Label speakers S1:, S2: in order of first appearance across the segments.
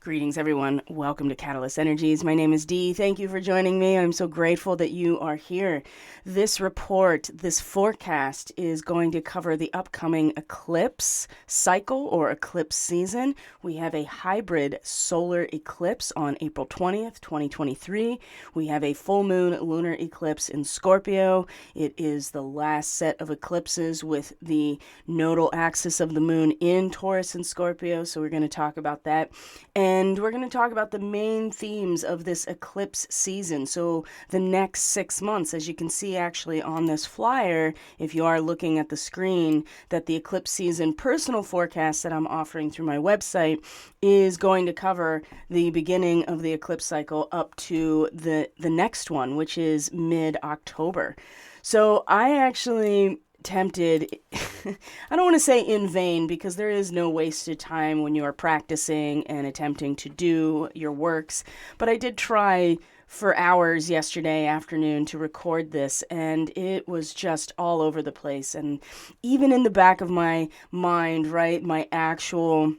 S1: Greetings, everyone. Welcome to Catalyst Energies. My name is Dee. Thank you for joining me. I'm so grateful that you are here. This report, this forecast, is going to cover the upcoming eclipse cycle or eclipse season. We have a hybrid solar eclipse on April 20th, 2023. We have a full moon lunar eclipse in Scorpio. It is the last set of eclipses with the nodal axis of the moon in Taurus and Scorpio. So we're going to talk about that. And we're going to talk about the main themes of this eclipse season. So the next 6 months, as you can see actually on this flyer, if you are looking at the screen, that the eclipse season personal forecast that I'm offering through my website is going to cover the beginning of the eclipse cycle up to the next one, which is mid-October. So I actually tempted, I don't want to say in vain, because there is no wasted time when you are practicing and attempting to do your works, but I did try for hours yesterday afternoon to record this, and it was just all over the place. And even in the back of my mind, right, my actual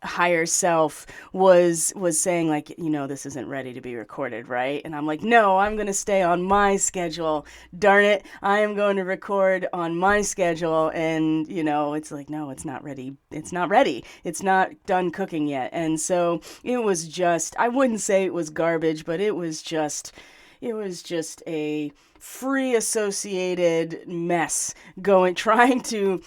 S1: higher self was saying, like, this isn't ready to be recorded, right? And I'm like, no, I'm going to stay on my schedule. Darn it, I am going to record on my schedule. And it's like, no, it's not ready. It's not ready. It's not done cooking yet. And so it was just, I wouldn't say it was garbage, but it was just a free associated mess trying to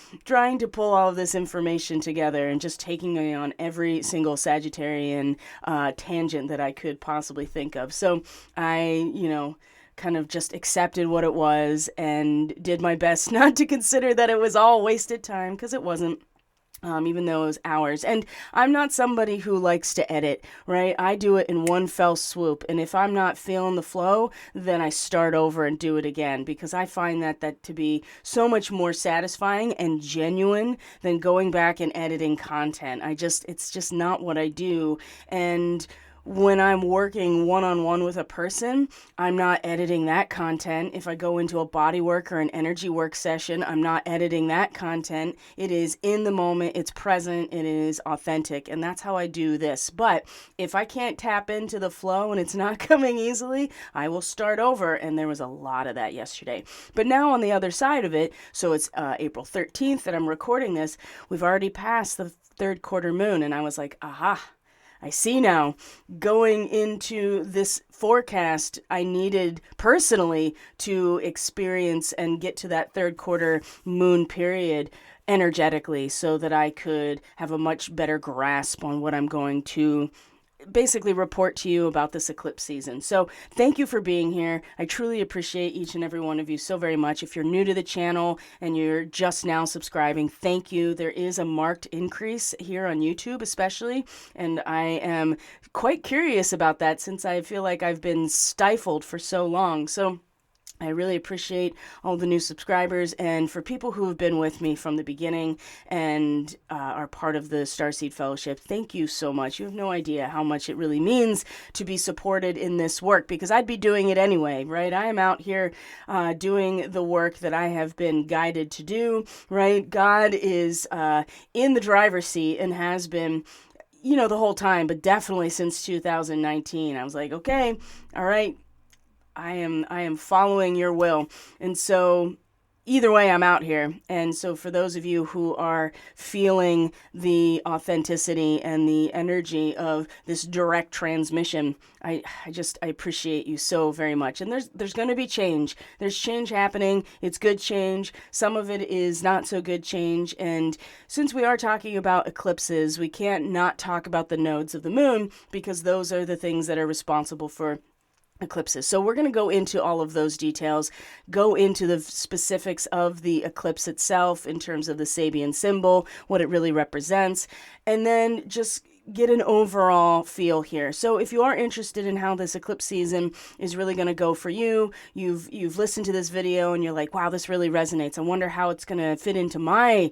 S1: pull all of this information together and just taking me on every single Sagittarian tangent that I could possibly think of. So I, kind of just accepted what it was and did my best not to consider that it was all wasted time, because it wasn't. Even though it was hours. And I'm not somebody who likes to edit, right? I do it in one fell swoop. And if I'm not feeling the flow, then I start over and do it again, because I find that to be so much more satisfying and genuine than going back and editing content. It's just not what I do. And when I'm working one-on-one with a person, I'm not editing that content. If I go into a body work or an energy work session, I'm not editing that content. It is in the moment, it's present, it is authentic, and that's how I do this. But if I can't tap into the flow and it's not coming easily, I will start over, and there was a lot of that yesterday. But now on the other side of it, so it's April 13th that I'm recording this, we've already passed the third quarter moon, and I was like, aha, I see now. Going into this forecast, I needed personally to experience and get to that third quarter moon period energetically so that I could have a much better grasp on what I'm going to basically report to you about this eclipse season. So thank you for being here. I truly appreciate each and every one of you so very much. If you're new to the channel and you're just now subscribing, thank you. There is a marked increase here on YouTube especially, and I am quite curious about that since I feel like I've been stifled for so long. So I really appreciate all the new subscribers, and for people who have been with me from the beginning and are part of the Starseed Fellowship, thank you so much. You have no idea how much it really means to be supported in this work, because I'd be doing it anyway, right? I am out here doing the work that I have been guided to do, right? God is in the driver's seat and has been the whole time, but definitely since 2019. I was like, okay, all right, I am following your will. And so either way, I'm out here. And so for those of you who are feeling the authenticity and the energy of this direct transmission, I appreciate you so very much. And there's going to be change. There's change happening. It's good change. Some of it is not so good change. And since we are talking about eclipses, we can't not talk about the nodes of the moon, because those are the things that are responsible for eclipses. So we're going to go into all of those details, go into the specifics of the eclipse itself in terms of the Sabian symbol, what it really represents, and then just get an overall feel here. So if you are interested in how this eclipse season is really going to go for you, you've listened to this video and you're like, wow, this really resonates. I wonder how it's going to fit into my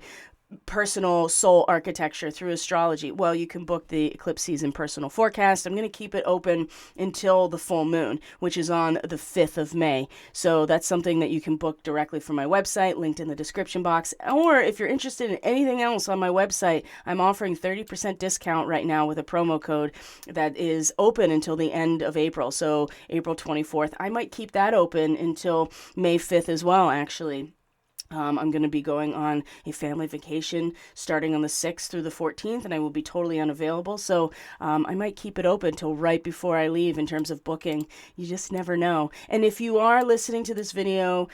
S1: personal soul architecture through astrology? Well, you can book the eclipse season personal forecast. I'm going to keep it open until the full moon, which is on the 5th of May. So that's something that you can book directly from my website, linked in the description box. Or if you're interested in anything else on my website, I'm offering 30% discount right now with a promo code that is open until the end of April. So April 24th. I might keep that open until May 5th as well, actually. I'm going to be going on a family vacation starting on the 6th through the 14th, and I will be totally unavailable. So I might keep it open till right before I leave in terms of booking. You just never know. And if you are listening to this video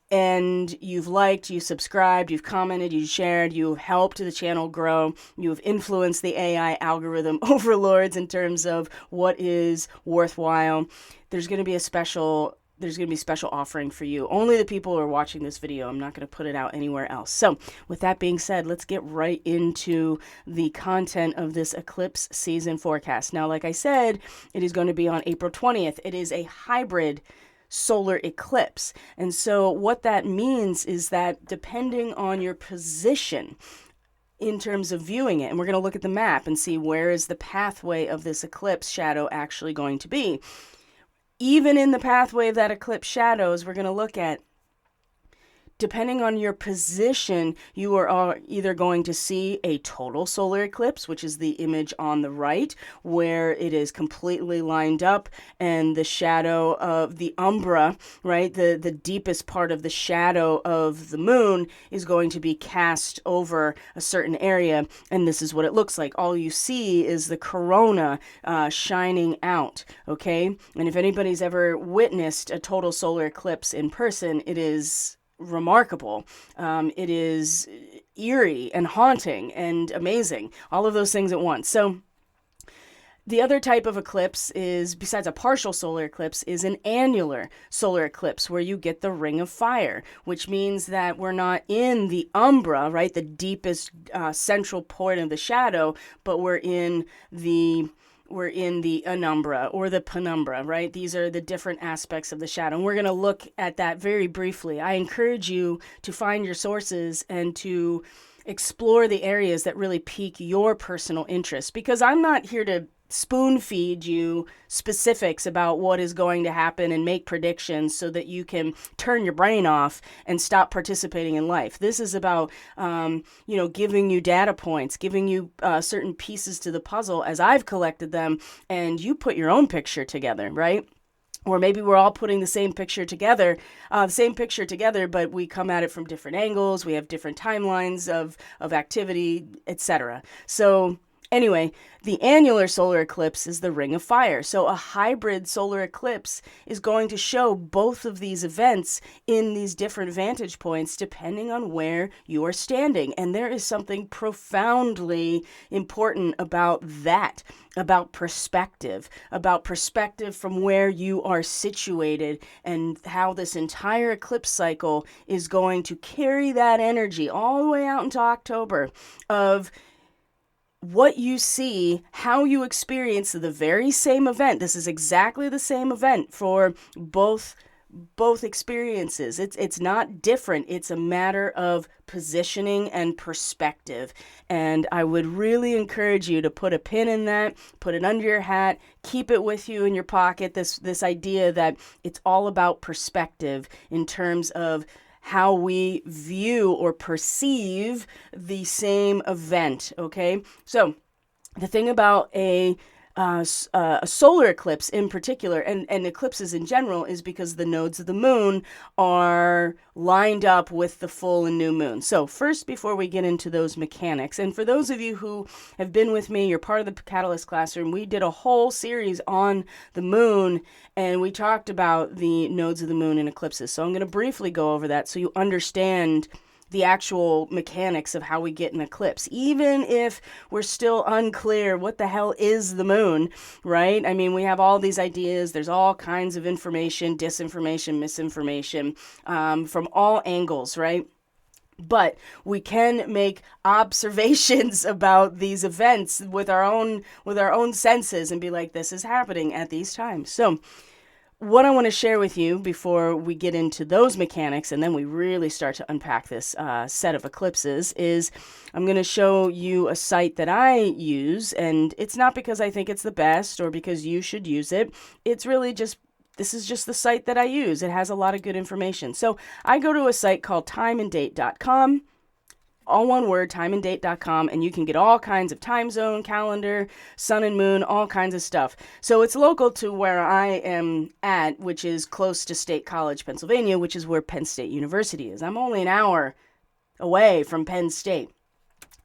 S1: and you've liked, you subscribed, you've commented, you shared, you've helped the channel grow, you've influenced the AI algorithm overlords in terms of what is worthwhile, there's going to be a special offering for you. Only the people who are watching this video. I'm not going to put it out anywhere else. So with that being said, let's get right into the content of this eclipse season forecast. Now, like I said, it is going to be on April 20th. It is a hybrid solar eclipse. And so what that means is that depending on your position in terms of viewing it, and we're going to look at the map and see where is the pathway of this eclipse shadow actually going to be. Even in the pathway of that eclipse shadows, we're going to look at, depending on your position, you are either going to see a total solar eclipse, which is the image on the right, where it is completely lined up and the shadow of the umbra, right, the deepest part of the shadow of the moon is going to be cast over a certain area. And this is what it looks like. All you see is the corona shining out, okay? And if anybody's ever witnessed a total solar eclipse in person, it is remarkable. It is eerie and haunting and amazing. All of those things at once. So the other type of eclipse is, besides a partial solar eclipse, is an annular solar eclipse where you get the ring of fire, which means that we're not in the umbra, right, the deepest central point of the shadow, but we're in the penumbra or the penumbra, right? These are the different aspects of the shadow. And we're going to look at that very briefly. I encourage you to find your sources and to explore the areas that really pique your personal interest, because I'm not here to spoon feed you specifics about what is going to happen and make predictions so that you can turn your brain off and stop participating in life. This is about, giving you data points, giving you certain pieces to the puzzle as I've collected them, and you put your own picture together, right? Or maybe we're all putting the same picture together, but we come at it from different angles. We have different timelines of activity, etc. So anyway, the annular solar eclipse is the ring of fire. So a hybrid solar eclipse is going to show both of these events in these different vantage points depending on where you are standing. And there is something profoundly important about that, about perspective from where you are situated, and how this entire eclipse cycle is going to carry that energy all the way out into October of what you see, how you experience the very same event. This is exactly the same event for both experiences. It's not different. It's a matter of positioning and perspective. And I would really encourage you to put a pin in that, put it under your hat, keep it with you in your pocket. This idea that it's all about perspective in terms of how we view or perceive the same event, okay? So the thing about a solar eclipse in particular, and eclipses in general, is because the nodes of the moon are lined up with the full and new moon. So first, before we get into those mechanics, and for those of you who have been with me, you're part of the Catalyst Classroom, we did a whole series on the moon, and we talked about the nodes of the moon and eclipses. So I'm going to briefly go over that so you understand the actual mechanics of how we get an eclipse, even if we're still unclear what the hell is the moon, right? I mean, we have all these ideas. There's all kinds of information, disinformation, misinformation, from all angles, right? But we can make observations about these events with our own senses and be like, this is happening at these times. So what I want to share with you before we get into those mechanics and then we really start to unpack this set of eclipses is I'm going to show you a site that I use, and it's not because I think it's the best or because you should use it. It's really just, this is just the site that I use. It has a lot of good information. So I go to a site called timeanddate.com. All one word, timeanddate.com, and you can get all kinds of time zone, calendar, sun and moon, all kinds of stuff. So it's local to where I am at, which is close to State College, Pennsylvania, which is where Penn State University is. I'm only an hour away from Penn State.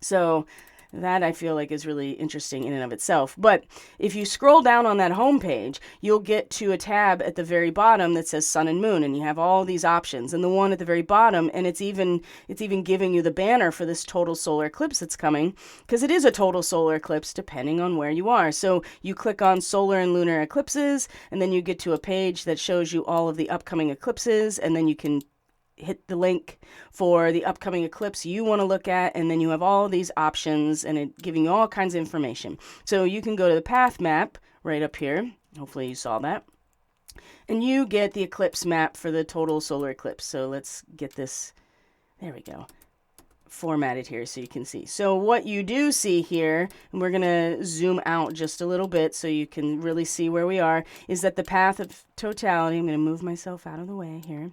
S1: So that I feel like is really interesting in and of itself. But if you scroll down on that homepage, you'll get to a tab at the very bottom that says Sun and Moon, and you have all these options. And the one at the very bottom, and it's even giving you the banner for this total solar eclipse that's coming, because it is a total solar eclipse depending on where you are. So you click on solar and lunar eclipses, and then you get to a page that shows you all of the upcoming eclipses, and then you can hit the link for the upcoming eclipse you want to look at, and then you have all these options and it giving you all kinds of information. So you can go to the path map right up here. Hopefully you saw that. And you get the eclipse map for the total solar eclipse. So let's get this, there we go, formatted here so you can see. So what you do see here, and we're going to zoom out just a little bit so you can really see where we are, is that the path of totality, I'm going to move myself out of the way here.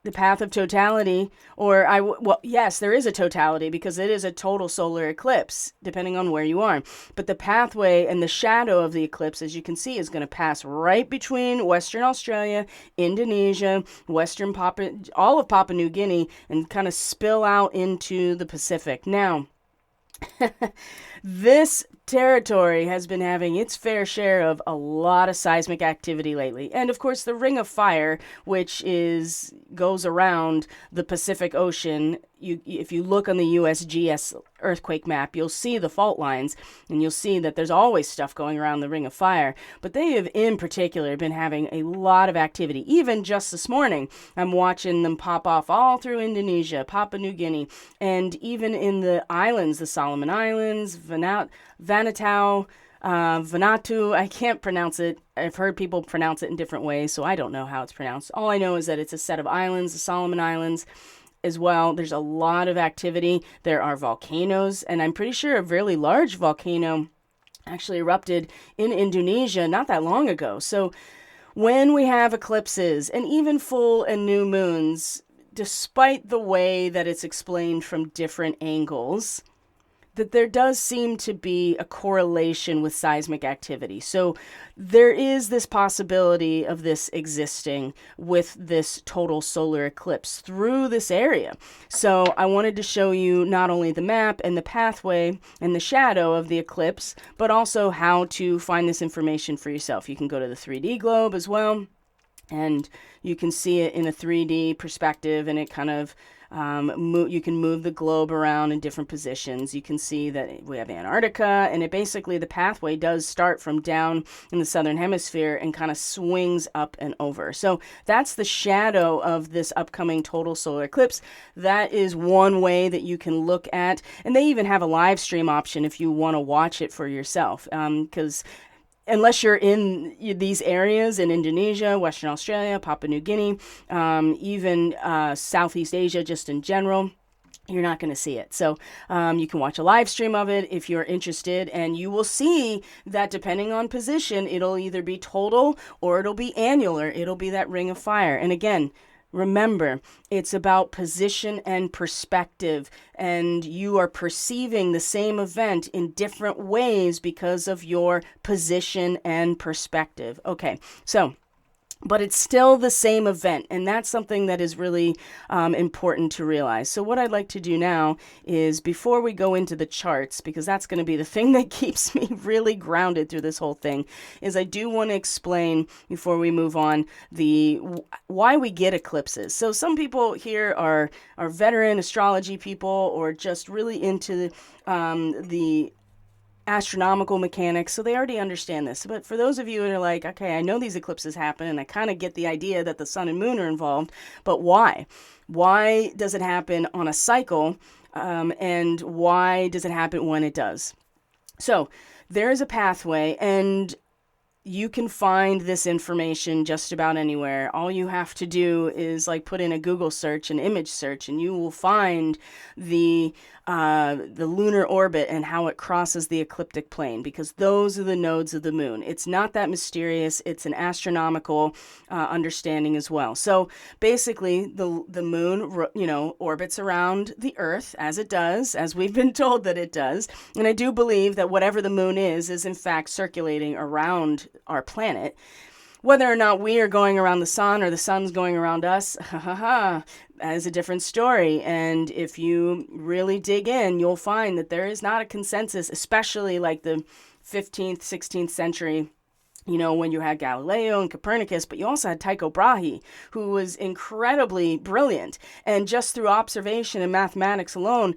S1: The path of totality, well, yes, there is a totality because it is a total solar eclipse, depending on where you are. But the pathway and the shadow of the eclipse, as you can see, is going to pass right between Western Australia, Indonesia, all of Papua New Guinea, and kind of spill out into the Pacific. Now, this territory has been having its fair share of a lot of seismic activity lately. And of course, the Ring of Fire, which goes around the Pacific Ocean. If you look on the USGS earthquake map, you'll see the fault lines, and you'll see that there's always stuff going around the Ring of Fire. But they have, in particular, been having a lot of activity. Even just this morning, I'm watching them pop off all through Indonesia, Papua New Guinea, and even in the islands, the Solomon Islands, Vanuatu, I can't pronounce it. I've heard people pronounce it in different ways, so I don't know how it's pronounced. All I know is that it's a set of islands, the Solomon Islands as well. There's a lot of activity. There are volcanoes, and I'm pretty sure a really large volcano actually erupted in Indonesia not that long ago. So when we have eclipses and even full and new moons, despite the way that it's explained from different angles, that there does seem to be a correlation with seismic activity. So there is this possibility of this existing with this total solar eclipse through this area. So I wanted to show you not only the map and the pathway and the shadow of the eclipse, but also how to find this information for yourself. You can go to the 3D globe as well, and you can see it in a 3D perspective, and it kind of you can move the globe around in different positions. You can see that we have Antarctica, and it basically, the pathway does start from down in the southern hemisphere and kind of swings up and over. So that's the shadow of this upcoming total solar eclipse. That is one way that you can look at, and they even have a live stream option if you want to watch it for yourself, because unless you're in these areas in Indonesia, Western Australia, Papua New Guinea, even Southeast Asia just in general, you're not going to see it. So you can watch a live stream of it if you're interested, and you will see that depending on position, it'll either be total or it'll be annular. It'll be that Ring of Fire. And again, remember, it's about position and perspective, and you are perceiving the same event in different ways because of your position and perspective. Okay, so but it's still the same event, and that's something that is really important to realize. So what I'd like to do now is, before we go into the charts, because that's going to be the thing that keeps me really grounded through this whole thing, is I do want to explain, before we move on, why we get eclipses. So some people here are veteran astrology people, or just really into the astronomical mechanics, so they already understand this. But for those of you that are like, okay, I know these eclipses happen, and I kind of get the idea that the sun and moon are involved, but why? Why does it happen on a cycle, and why does it happen when it does? So there is a pathway, and you can find this information just about anywhere. All you have to do is like put in a Google search, an image search, and you will find the lunar orbit and how it crosses the ecliptic plane, because those are the nodes of the moon. It's not that mysterious. It's an astronomical understanding as well. So basically, the moon, orbits around the Earth as it does, as we've been told that it does. And I do believe that whatever the moon is in fact circulating around our planet. Whether or not we are going around the sun or the sun's going around us, that is a different story. And if you really dig in, you'll find that there is not a consensus, especially like the 15th, 16th century, when you had Galileo and Copernicus, but you also had Tycho Brahe, who was incredibly brilliant. And just through observation and mathematics alone,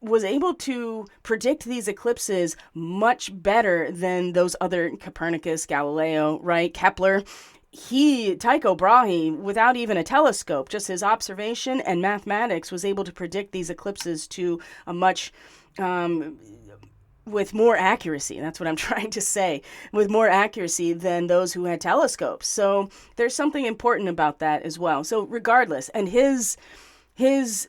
S1: was able to predict these eclipses much better than those other Copernicus, Galileo, right? Kepler. Tycho Brahe, without even a telescope, just his observation and mathematics, was able to predict these eclipses to a much, with more accuracy. That's what I'm trying to say. With more accuracy than those who had telescopes. So there's something important about that as well. So regardless, and his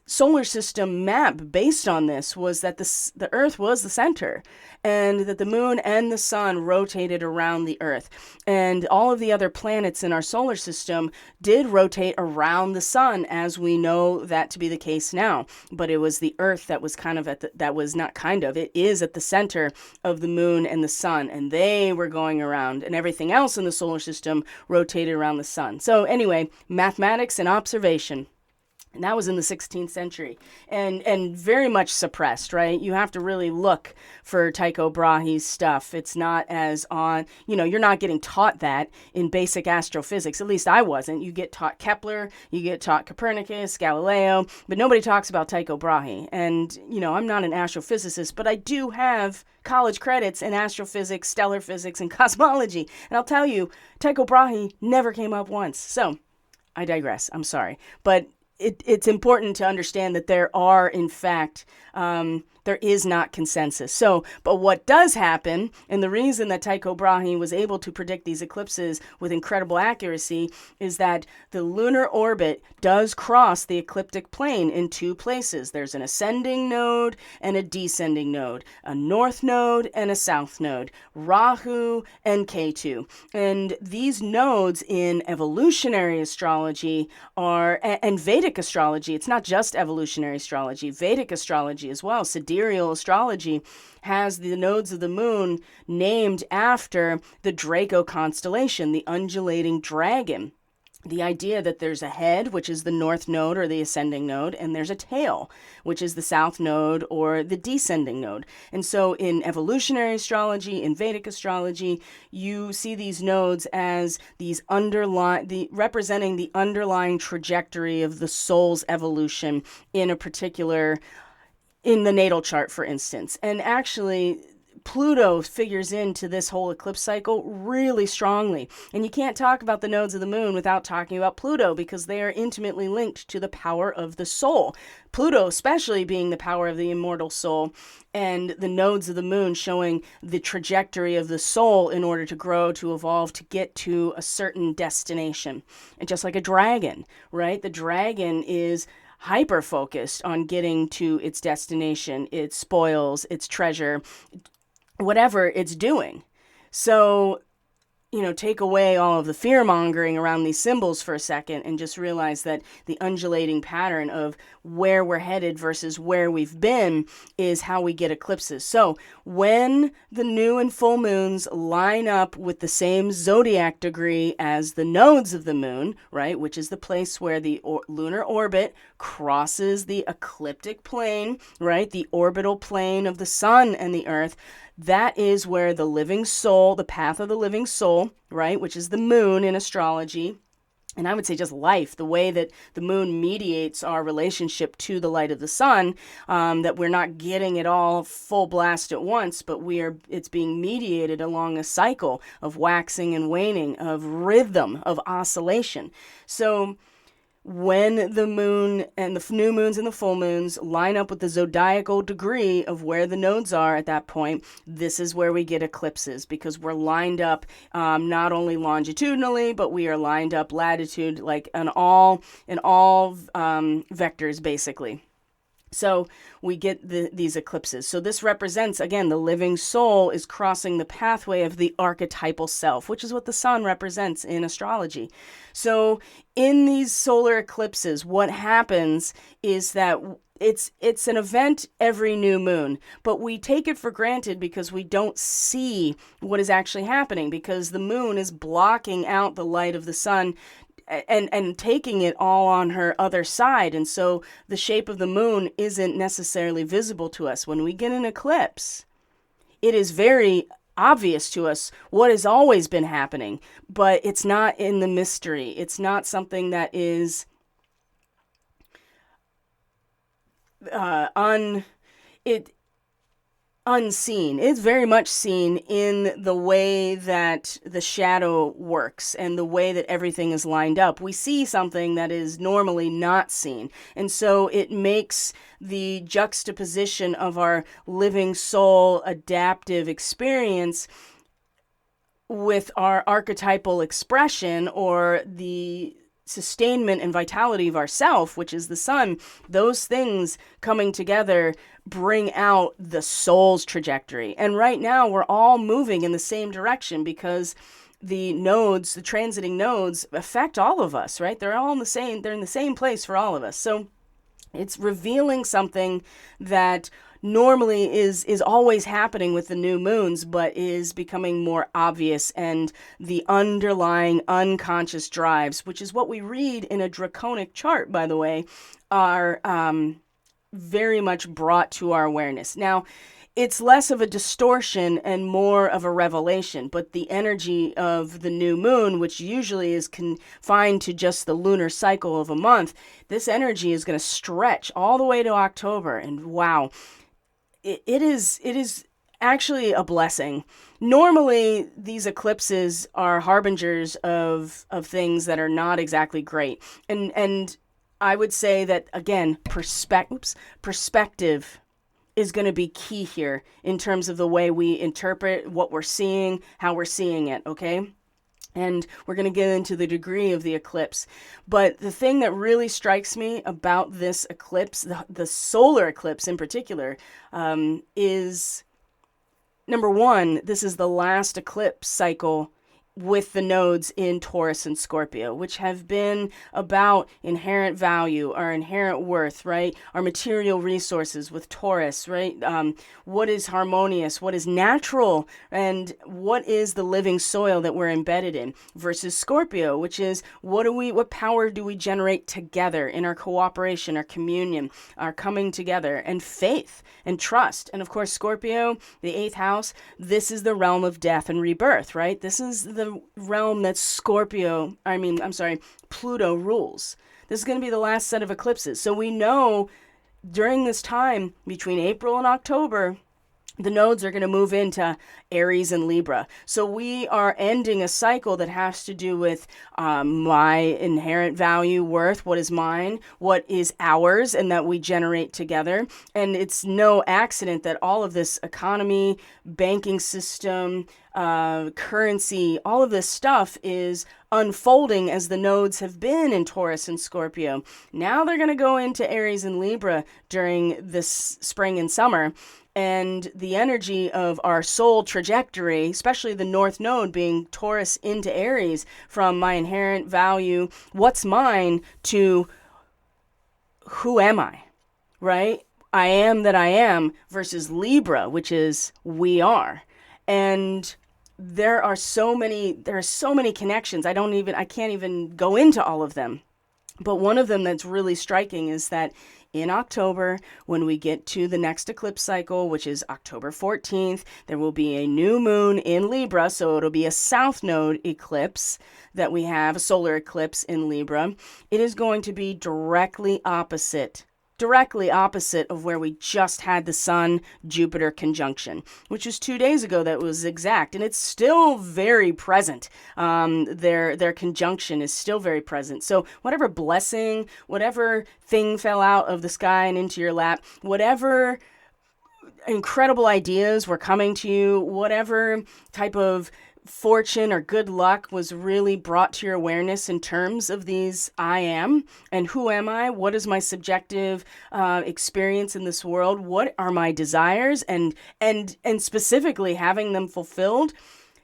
S1: solar system map based on this was that the Earth was the center, and that the moon and the sun rotated around the Earth. And all of the other planets in our solar system did rotate around the sun, as we know that to be the case now. But it was the Earth that was it is at the center of the moon and the sun, and they were going around, and everything else in the solar system rotated around the sun. So anyway, mathematics and observation. And that was in the 16th century, and very much suppressed, right? You have to really look for Tycho Brahe's stuff. It's not as you're not getting taught that in basic astrophysics. At least I wasn't. You get taught Kepler, you get taught Copernicus, Galileo, but nobody talks about Tycho Brahe. And, I'm not an astrophysicist, but I do have college credits in astrophysics, stellar physics, and cosmology. And I'll tell you, Tycho Brahe never came up once. So I digress. I'm sorry. But it's important to understand that there are, in fact, there is not consensus. So, but what does happen, and the reason that Tycho Brahe was able to predict these eclipses with incredible accuracy, is that the lunar orbit does cross the ecliptic plane in two places. There's an ascending node and a descending node, a north node and a south node, Rahu and Ketu. And these nodes in evolutionary astrology and Vedic astrology, it's not just evolutionary astrology, Vedic astrology as well, sidereal astrology, has the nodes of the moon named after the Draco constellation, the undulating dragon. The idea that there's a head, which is the north node or the ascending node, and there's a tail, which is the south node or the descending node. And so in evolutionary astrology, in Vedic astrology, you see these nodes as these representing the underlying trajectory of the soul's evolution in the natal chart, for instance. And actually, Pluto figures into this whole eclipse cycle really strongly. And you can't talk about the nodes of the moon without talking about Pluto, because they are intimately linked to the power of the soul. Pluto especially being the power of the immortal soul, and the nodes of the moon showing the trajectory of the soul in order to grow, to evolve, to get to a certain destination. And just like a dragon, right? The dragon is hyper-focused on getting to its destination, its spoils, its treasure, whatever it's doing. So, take away all of the fear-mongering around these symbols for a second and just realize that the undulating pattern of where we're headed versus where we've been is how we get eclipses. So when the new and full moons line up with the same zodiac degree as the nodes of the moon, right, which is the place where the lunar orbit crosses the ecliptic plane, right, the orbital plane of the sun and the earth, that is where the living soul, the path of the living soul, right, which is the moon in astrology, and I would say just life, the way that the moon mediates our relationship to the light of the sun, that we're not getting it all full blast at once, but it's being mediated along a cycle of waxing and waning, of rhythm, of oscillation. So when the moon and the new moons and the full moons line up with the zodiacal degree of where the nodes are at that point, this is where we get eclipses, because we're lined up not only longitudinally, but we are lined up latitude, like in all vectors, basically. So we get these eclipses. So this represents, again, the living soul is crossing the pathway of the archetypal self, which is what the sun represents in astrology. So in these solar eclipses, what happens is that it's an event every new moon, but we take it for granted because we don't see what is actually happening, because the moon is blocking out the light of the sun and taking it all on her other side. And so the shape of the moon isn't necessarily visible to us. When we get an eclipse, it is very obvious to us what has always been happening, but it's not in the mystery. It's not something that is unseen. It's very much seen in the way that the shadow works and the way that everything is lined up. We see something that is normally not seen. And so it makes the juxtaposition of our living soul adaptive experience with our archetypal expression, or the sustainment and vitality of ourself, which is the sun. Those things coming together bring out the soul's trajectory. And right now we're all moving in the same direction, because the nodes, the transiting nodes, affect all of us, right? They're in the same place for all of us. So it's revealing something that normally is always happening with the new moons, but is becoming more obvious, and the underlying unconscious drives, which is what we read in a draconic chart, by the way, are very much brought to our awareness. Now, it's less of a distortion and more of a revelation, but the energy of the new moon, which usually is confined to just the lunar cycle of a month, this energy is going to stretch all the way to October. And wow, it is actually a blessing. Normally, these eclipses are harbingers of things that are not exactly great. And I would say that, again, perspective is going to be key here in terms of the way we interpret what we're seeing, how we're seeing it, okay? And we're going to get into the degree of the eclipse. But the thing that really strikes me about this eclipse, the solar eclipse in particular, is, number one, this is the last eclipse cycle with the nodes in Taurus and Scorpio, which have been about inherent value, our inherent worth, right? Our material resources with Taurus, right? What is harmonious, what is natural, and what is the living soil that we're embedded in, versus Scorpio, which is what power do we generate together in our cooperation, our communion, our coming together, and faith and trust. And of course, Scorpio, the 8th house, this is the realm of death and rebirth, right? This is the realm that Pluto rules. This is going to be the last set of eclipses. So we know during this time between April and October, the nodes are going to move into Aries and Libra. So we are ending a cycle that has to do with my inherent value, worth, what is mine, what is ours, and that we generate together. And it's no accident that all of this economy, banking system, currency, all of this stuff is unfolding as the nodes have been in Taurus and Scorpio. Now they're going to go into Aries and Libra during this spring and summer. And the energy of our soul trajectory, especially the North Node being Taurus into Aries, from my inherent value, what's mine, to who am I, right? I am that I am, versus Libra, which is we are. And there are so many connections. I can't even go into all of them. But one of them that's really striking is that in October, when we get to the next eclipse cycle, which is October 14th, there will be a new moon in Libra. So it'll be a south node eclipse that we have, a solar eclipse in Libra. It is going to be directly opposite directly opposite of where we just had the Sun-Jupiter conjunction, which was 2 days ago. That was exact, and it's still very present. Their conjunction is still very present. So whatever blessing, whatever thing fell out of the sky and into your lap, whatever incredible ideas were coming to you, whatever type of fortune or good luck was really brought to your awareness in terms of these I am and who am I, what is my subjective experience in this world, what are my desires, and specifically having them fulfilled.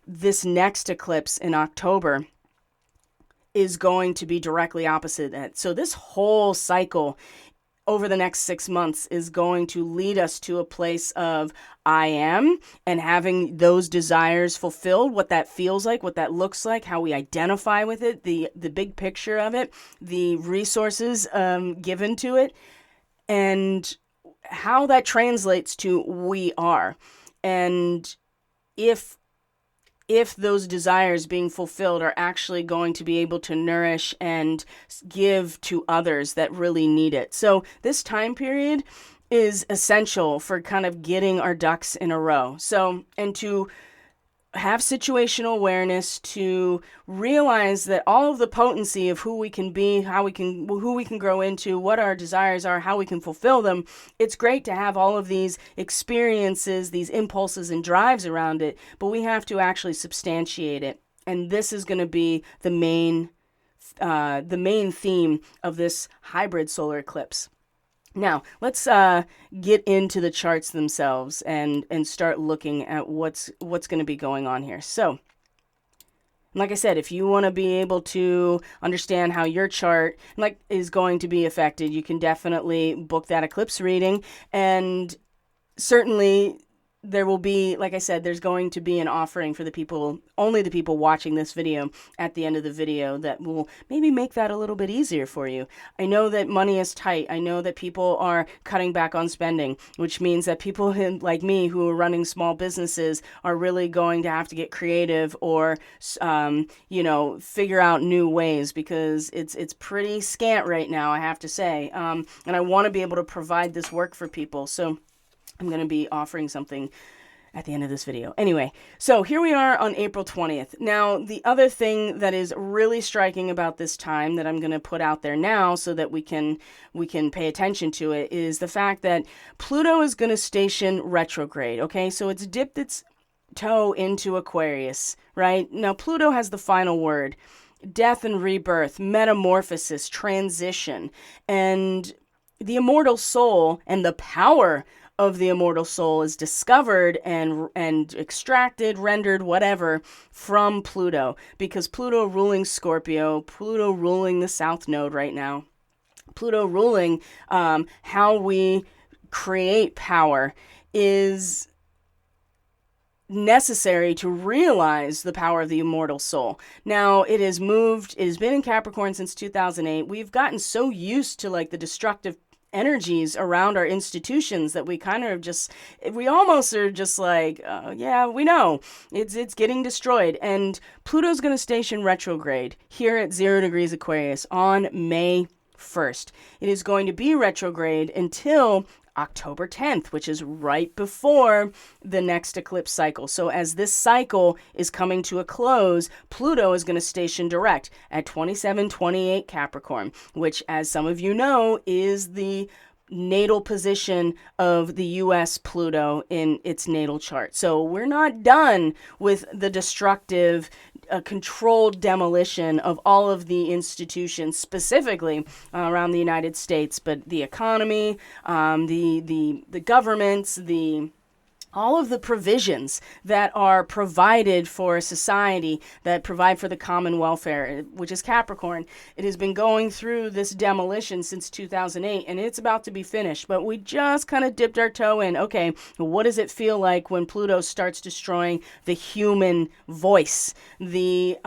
S1: This next eclipse in October is going to be directly opposite that. So this whole cycle over the next 6 months is going to lead us to a place of I am and having those desires fulfilled, what that feels like, what that looks like, how we identify with it, the big picture of it, the resources given to it, and how that translates to we are. And if those desires being fulfilled are actually going to be able to nourish and give to others that really need it. So this time period is essential for kind of getting our ducks in a row. So, and to have situational awareness, to realize that all of the potency of who we can be, who we can grow into, what our desires are, how we can fulfill them. It's great to have all of these experiences, these impulses and drives around it, but we have to actually substantiate it. And this is going to be the main theme of this hybrid solar eclipse. Now, let's get into the charts themselves and start looking at what's going to be going on here. So, like I said, if you want to be able to understand how your chart is going to be affected, you can definitely book that eclipse reading. And certainly there will be, like I said, there's going to be an offering for the people, only the people watching this video at the end of the video, that will maybe make that a little bit easier for you. I know that money is tight. I know that people are cutting back on spending, which means that people like me who are running small businesses are really going to have to get creative or, figure out new ways, because it's pretty scant right now, I have to say. And I want to be able to provide this work for people. So I'm going to be offering something at the end of this video. Anyway, so here we are on April 20th. Now, the other thing that is really striking about this time that I'm going to put out there now so that we can pay attention to it is the fact that Pluto is going to station retrograde, okay? So it's dipped its toe into Aquarius, right? Now, Pluto has the final word: death and rebirth, metamorphosis, transition, and the immortal soul and the power of the immortal soul is discovered and extracted, rendered, whatever, from Pluto, because Pluto ruling Scorpio, Pluto ruling the South Node right now, Pluto ruling how we create power is necessary to realize the power of the immortal soul. Now, it has been in Capricorn since 2008. We've gotten so used to the destructive energies around our institutions that we almost are just yeah, we know it's getting destroyed. And Pluto's going to station retrograde here at 0 degrees Aquarius on May 1st. It is going to be retrograde until October 10th, which is right before the next eclipse cycle. So as this cycle is coming to a close, Pluto is going to station direct at 2728 Capricorn, which, as some of you know, is the natal position of the U.S. Pluto in its natal chart. So we're not done with the destructive, controlled demolition of all of the institutions, specifically around the United States, but the economy, the governments, all of the provisions that are provided for society, that provide for the common welfare, which is Capricorn. It has been going through this demolition since 2008, and it's about to be finished. But we just kind of dipped our toe in. Okay, what does it feel like when Pluto starts destroying the human voice, the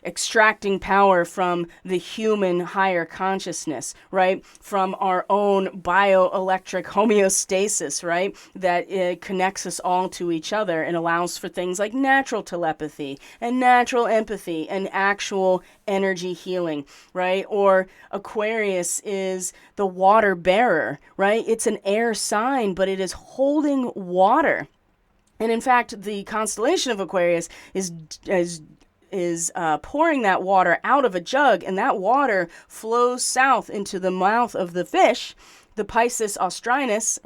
S1: extracting power from the human higher consciousness, right? From our own bioelectric homeostasis, right? That connects connects us all to each other and allows for things like natural telepathy and natural empathy and actual energy healing, right? Or Aquarius is the water bearer, right? It's an air sign, but it is holding water. And in fact, the constellation of Aquarius is pouring that water out of a jug, and that water flows south into the mouth of the fish, the Pisces Austrinus,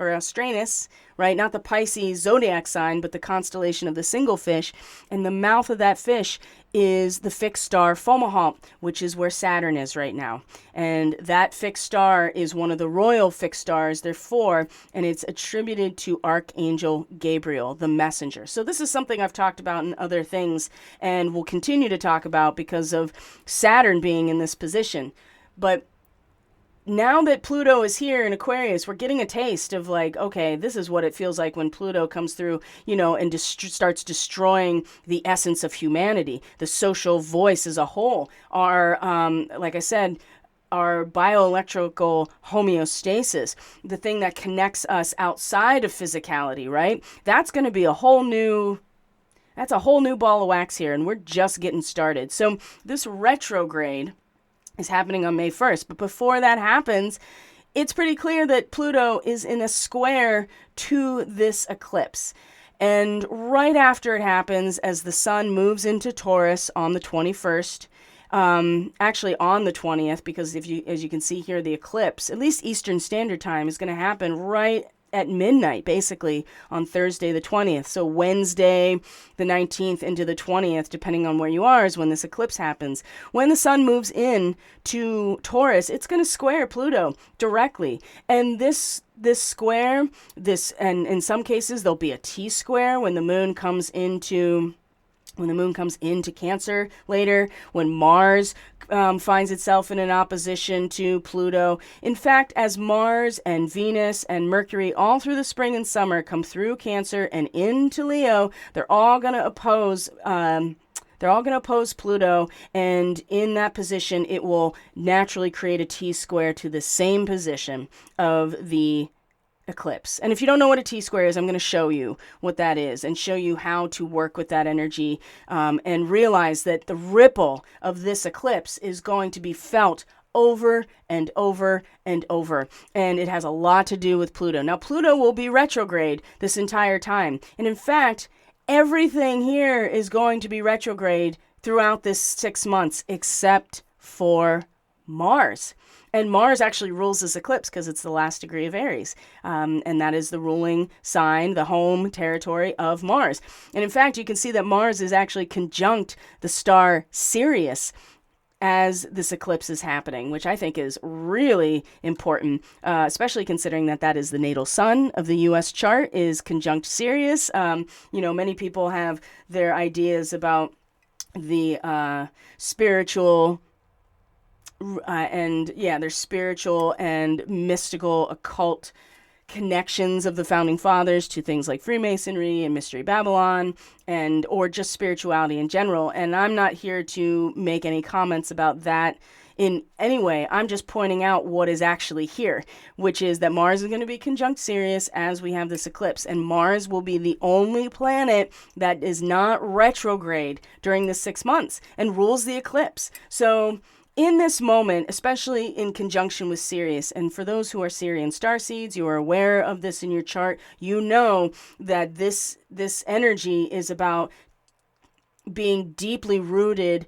S1: right? Not the Pisces zodiac sign, but the constellation of the single fish. And the mouth of that fish is the fixed star Fomalhaut, which is where Saturn is right now. And that fixed star is one of the royal fixed stars. There are 4, and it's attributed to Archangel Gabriel, the messenger. So this is something I've talked about in other things and will continue to talk about because of Saturn being in this position. But now that Pluto is here in Aquarius, we're getting a taste of like, okay, this is what it feels like when Pluto comes through, and starts destroying the essence of humanity, the social voice as a whole. Our, like I said, our bioelectrical homeostasis, the thing that connects us outside of physicality, right? That's going to be a whole new ball of wax here, and we're just getting started. So this retrograde is happening on May 1st. But before that happens, it's pretty clear that Pluto is in a square to this eclipse. And right after it happens, as the sun moves into Taurus on the 21st, actually on the 20th, because as you can see here, the eclipse, at least Eastern Standard Time, is going to happen right at midnight, basically, on Thursday the 20th. So Wednesday the 19th into the 20th, depending on where you are, is when this eclipse happens. When the sun moves in to Taurus, it's going to square Pluto directly. And this square, and in some cases, there'll be a T-square when the moon comes into Cancer later, when Mars finds itself in an opposition to Pluto. In fact, as Mars and Venus and Mercury all through the spring and summer come through Cancer and into Leo, they're all going to oppose Pluto, and in that position, it will naturally create a T-square to the same position of the eclipse. And if you don't know what a T-square is, I'm going to show you what that is and show you how to work with that energy, and realize that the ripple of this eclipse is going to be felt over and over and over. And it has a lot to do with Pluto. Now, Pluto will be retrograde this entire time. And in fact, everything here is going to be retrograde throughout this 6 months except for Mars. And Mars actually rules this eclipse because it's the last degree of Aries. And that is the ruling sign, the home territory of Mars. And in fact, you can see that Mars is actually conjunct the star Sirius as this eclipse is happening, which I think is really important, especially considering that is the natal sun of the U.S. chart, is conjunct Sirius. Many people have their ideas about the spiritual there's spiritual and mystical occult connections of the founding fathers to things like Freemasonry and Mystery Babylon, or just spirituality in general. And I'm not here to make any comments about that in any way. I'm just pointing out what is actually here, which is that Mars is going to be conjunct Sirius as we have this eclipse, and Mars will be the only planet that is not retrograde during the 6 months and rules the eclipse. So in this moment, especially in conjunction with Sirius, and for those who are Sirian starseeds, you are aware of this in your chart, you know that this energy is about being deeply rooted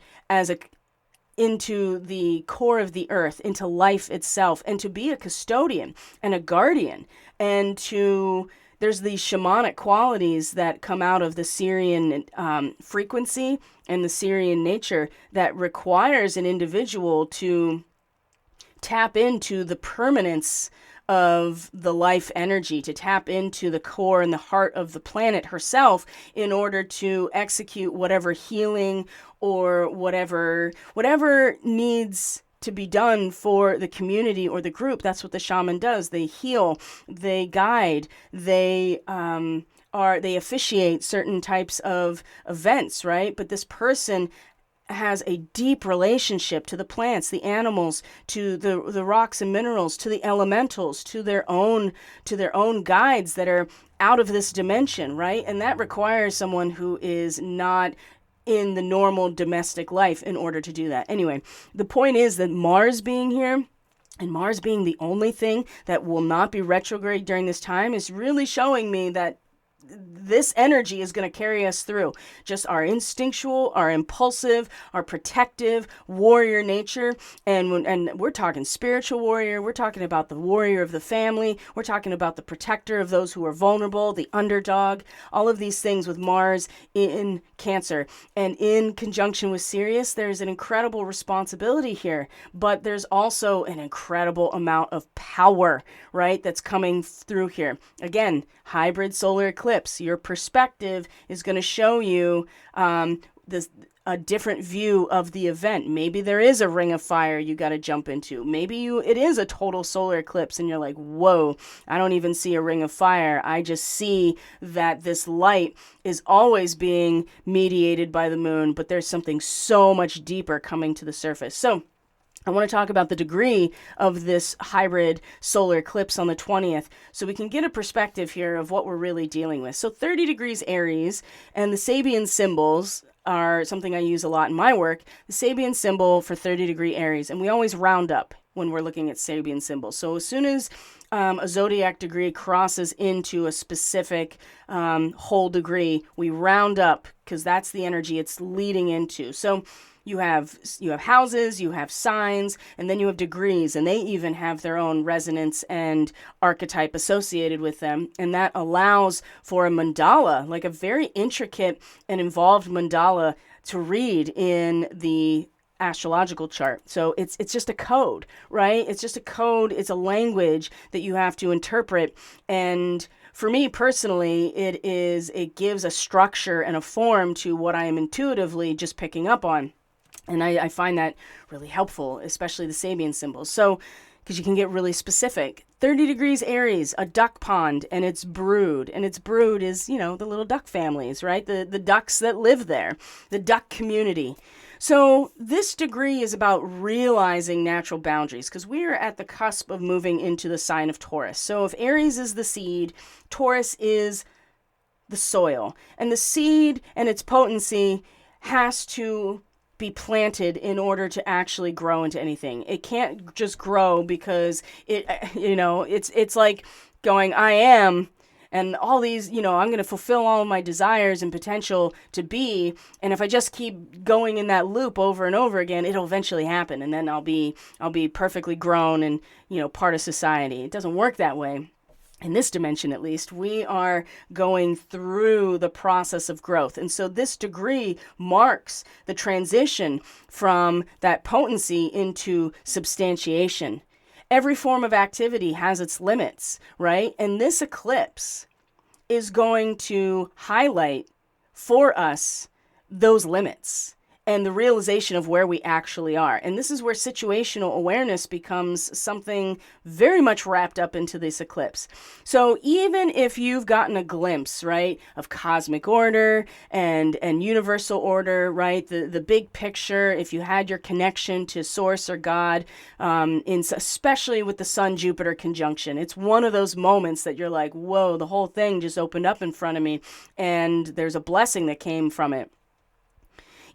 S1: into the core of the earth, into life itself, and to be a custodian and a guardian, and there's these shamanic qualities that come out of the Sirian frequency and the Sirian nature that requires an individual to tap into the permanence of the life energy, to tap into the core and the heart of the planet herself in order to execute whatever healing or whatever needs to be done for the community or the group. That's what the shaman does. They heal, they guide, they officiate certain types of events, right? But this person has a deep relationship to the plants, the animals, to the rocks and minerals, to the elementals, to their own guides that are out of this dimension, right? And that requires someone who is not in the normal domestic life in order to do that. Anyway, the point is that Mars being here, and Mars being the only thing that will not be retrograde during this time, is really showing me that this energy is going to carry us through. Just our instinctual, our impulsive, our protective warrior nature. And we're talking spiritual warrior. We're talking about the warrior of the family. We're talking about the protector of those who are vulnerable, the underdog, all of these things with Mars in Cancer. And in conjunction with Sirius, there's an incredible responsibility here, but there's also an incredible amount of power, right, that's coming through here. Again, hybrid solar eclipse. Your perspective is going to show you a different view of the event. Maybe there is a ring of fire you got to jump into. Maybe it is a total solar eclipse and you're like, whoa, I don't even see a ring of fire. I just see that this light is always being mediated by the moon, but there's something so much deeper coming to the surface. So I want to talk about the degree of this hybrid solar eclipse on the 20th so we can get a perspective here of what we're really dealing with. So 30 degrees Aries, and the Sabian symbols are something I use a lot in my work. The Sabian symbol for 30 degree Aries, and we always round up when we're looking at Sabian symbols. So as soon as a zodiac degree crosses into a specific whole degree, we round up because that's the energy it's leading into. So you have houses, you have signs, and then you have degrees, and they even have their own resonance and archetype associated with them. And that allows for a mandala, like a very intricate and involved mandala to read in the astrological chart. So it's just a code, right? It's just a code. It's a language that you have to interpret. And for me personally, it gives a structure and a form to what I am intuitively just picking up on. And I find that really helpful, especially the Sabian symbols. So, because you can get really specific. 30 degrees Aries, a duck pond, and its brood. And its brood is, the little duck families, right? The ducks that live there, the duck community. So this degree is about realizing natural boundaries because we are at the cusp of moving into the sign of Taurus. So if Aries is the seed, Taurus is the soil. And the seed and its potency has to be planted in order to actually grow into anything. It can't just grow because it's like going, I am, and all these, I'm going to fulfill all of my desires and potential to be. And if I just keep going in that loop over and over again, it'll eventually happen. And then I'll be perfectly grown and, part of society. It doesn't work that way. In this dimension, at least, we are going through the process of growth. And so this degree marks the transition from that potency into substantiation. Every form of activity has its limits, right? And this eclipse is going to highlight for us those limits and the realization of where we actually are. And this is where situational awareness becomes something very much wrapped up into this eclipse. So even if you've gotten a glimpse, right, of cosmic order and universal order, right, the big picture, if you had your connection to source or God, especially with the Sun-Jupiter conjunction, it's one of those moments that you're like, whoa, the whole thing just opened up in front of me, and there's a blessing that came from it.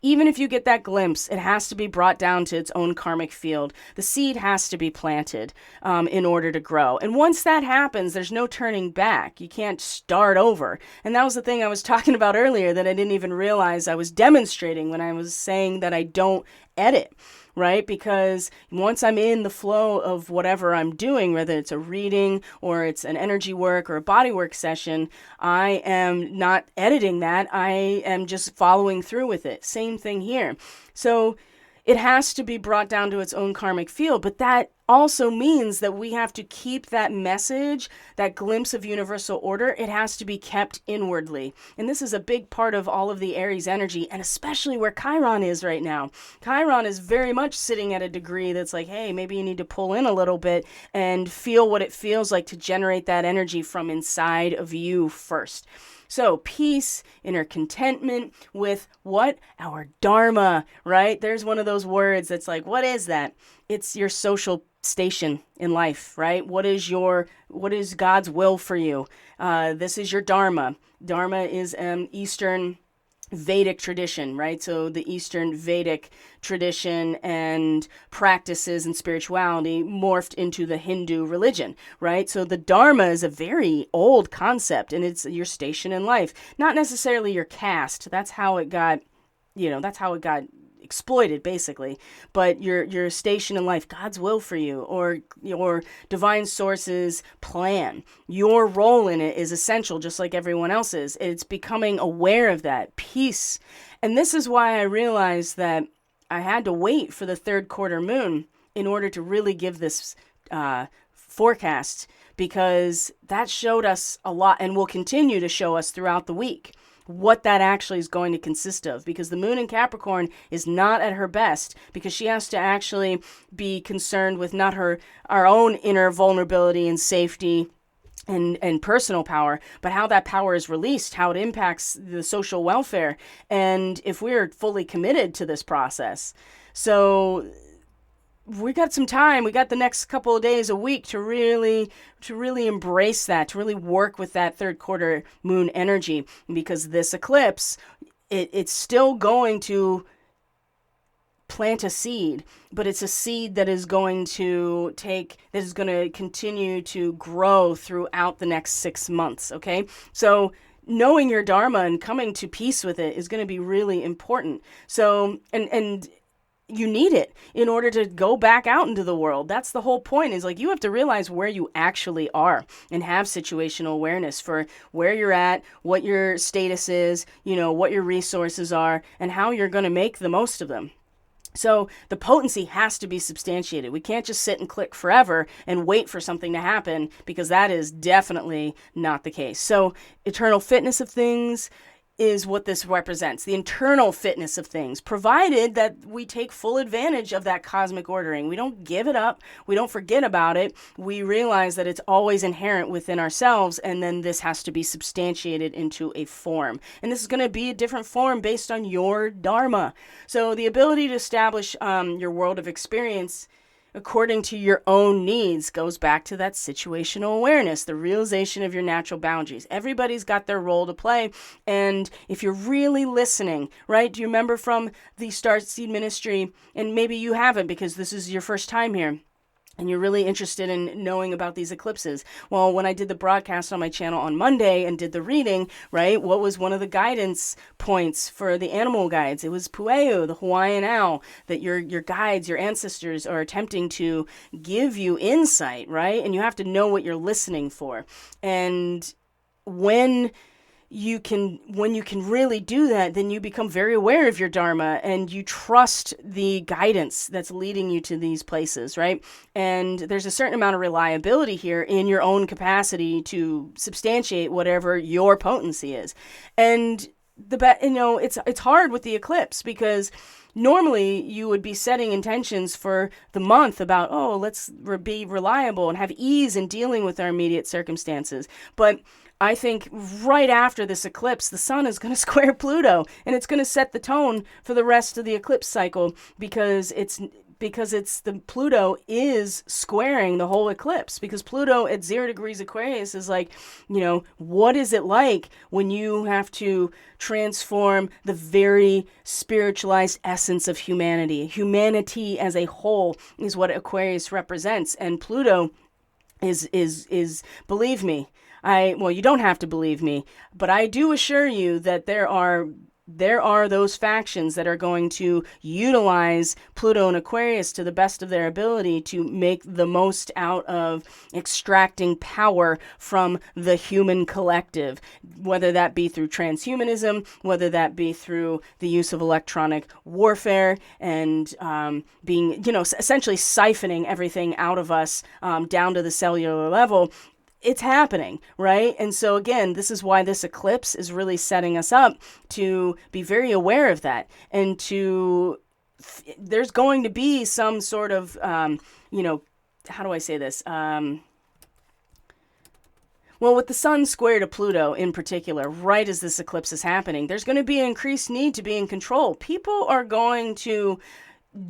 S1: Even if you get that glimpse, it has to be brought down to its own karmic field. The seed has to be planted in order to grow. And once that happens, there's no turning back. You can't start over. And that was the thing I was talking about earlier that I didn't even realize I was demonstrating when I was saying that I don't edit, right? Because once I'm in the flow of whatever I'm doing, whether it's a reading or it's an energy work or a body work session, I am not editing that. I am just following through with it. Same thing here. So it has to be brought down to its own karmic field, but that also means that we have to keep that message, that glimpse of universal order, it has to be kept inwardly. And this is a big part of all of the Aries energy, and especially where Chiron is right now. Chiron is very much sitting at a degree that's like, hey, maybe you need to pull in a little bit and feel what it feels like to generate that energy from inside of you first. So peace, inner contentment with what? Our dharma, right? There's one of those words that's like, what is that? It's your social station in life, right? What is God's will for you? This is your dharma. Dharma is Eastern Vedic tradition, right? So the Eastern Vedic tradition and practices and spirituality morphed into the Hindu religion, right? So the Dharma is a very old concept, and it's your station in life, not necessarily your caste. That's how it got, exploited basically, but your station in life, God's will for you, or your divine source's plan. Your role in it is essential, just like everyone else's. It's becoming aware of that peace. And this is why I realized that I had to wait for the third quarter moon in order to really give this forecast, because that showed us a lot and will continue to show us throughout the week what that actually is going to consist of, because the moon in Capricorn is not at her best, because she has to actually be concerned with not our own inner vulnerability and safety and personal power, but how that power is released, how it impacts the social welfare, and if we're fully committed to this process. So we got some time. We got the next couple of days, a week, to really embrace that, to really work with that third quarter moon energy, because this eclipse, it's still going to plant a seed, but it's a seed that is going to continue to grow throughout the next 6 months. Okay. So knowing your dharma and coming to peace with it is going to be really important. So, and you need it in order to go back out into the world. That's the whole point, is like, you have to realize where you actually are and have situational awareness for where you're at, what your status is, what your resources are, and how you're going to make the most of them. So the potency has to be substantiated. We can't just sit and click forever and wait for something to happen, because that is definitely not the case. So eternal fitness of things is what this represents, the internal fitness of things, provided that we take full advantage of that cosmic ordering. We don't give it up. We don't forget about it. We realize that it's always inherent within ourselves, and then this has to be substantiated into a form. And this is going to be a different form based on your dharma. So the ability to establish your world of experience according to your own needs goes back to that situational awareness, the realization of your natural boundaries. Everybody's got their role to play. And if you're really listening, right? Do you remember from the Starseed ministry? And maybe you haven't, because this is your first time here and you're really interested in knowing about these eclipses. Well, when I did the broadcast on my channel on Monday and did the reading, right, what was one of the guidance points for the animal guides? It was Pueo, the Hawaiian owl, that your guides, your ancestors are attempting to give you insight, right? And you have to know what you're listening for. And when you can really do that, then you become very aware of your dharma and you trust the guidance that's leading you to these places, right? And there's a certain amount of reliability here in your own capacity to substantiate whatever your potency is. And it's hard with the eclipse, because normally you would be setting intentions for the month about, let's be reliable and have ease in dealing with our immediate circumstances. But I think right after this eclipse, the sun is going to square Pluto, and it's going to set the tone for the rest of the eclipse cycle, because the Pluto is squaring the whole eclipse, because Pluto at 0 degrees Aquarius is like, what is it like when you have to transform the very spiritualized essence of humanity? Humanity as a whole is what Aquarius represents, and Pluto is believe me, you don't have to believe me, but I do assure you that there are there are those factions that are going to utilize Pluto and Aquarius to the best of their ability to make the most out of extracting power from the human collective, whether that be through transhumanism, whether that be through the use of electronic warfare and being, essentially siphoning everything out of us down to the cellular level. It's happening, right? And so again, this is why this eclipse is really setting us up to be very aware of that, and there's going to be some sort of, how do I say this? Well, with the sun square to Pluto in particular, right as this eclipse is happening, there's going to be an increased need to be in control. People are going to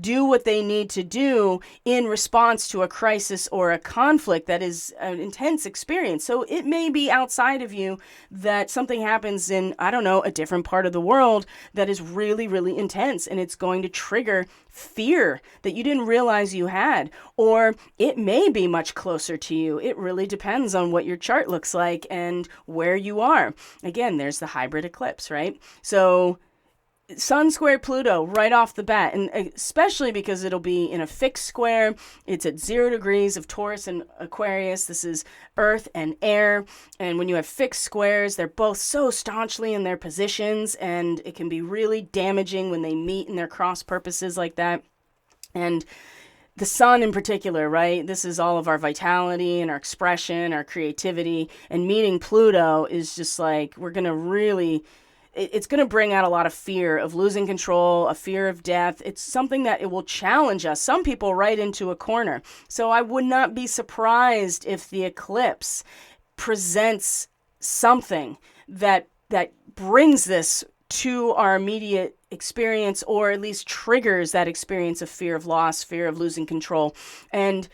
S1: do what they need to do in response to a crisis or a conflict that is an intense experience. So it may be outside of you that something happens in, I don't know, a different part of the world that is really, really intense, and it's going to trigger fear that you didn't realize you had. Or it may be much closer to you. It really depends on what your chart looks like and where you are. Again, there's the hybrid eclipse, right? So Sun square Pluto right off the bat, and especially because it'll be in a fixed square. It's at 0 degrees of Taurus and Aquarius. This is earth and air. And when you have fixed squares, they're both so staunchly in their positions, and it can be really damaging when they meet in their cross purposes like that. And the sun in particular, right? This is all of our vitality and our expression, our creativity. And meeting Pluto is just like, we're going to really... It's going to bring out a lot of fear of losing control, a fear of death. It's something that it will challenge us, some people, right into a corner. So I would not be surprised if the eclipse presents something that brings this to our immediate experience, or at least triggers that experience of fear of loss, fear of losing control. And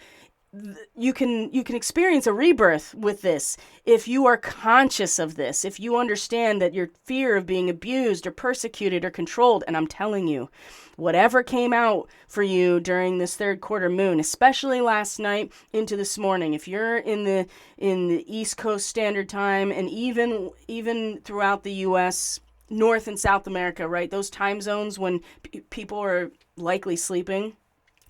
S1: you can experience a rebirth with this if you are conscious of this, if you understand that your fear of being abused or persecuted or controlled. And I'm telling you, whatever came out for you during this third quarter moon, especially last night into this morning, if you're in the East Coast Standard Time, and even throughout the US, North and South America, right? Those time zones when people are likely sleeping.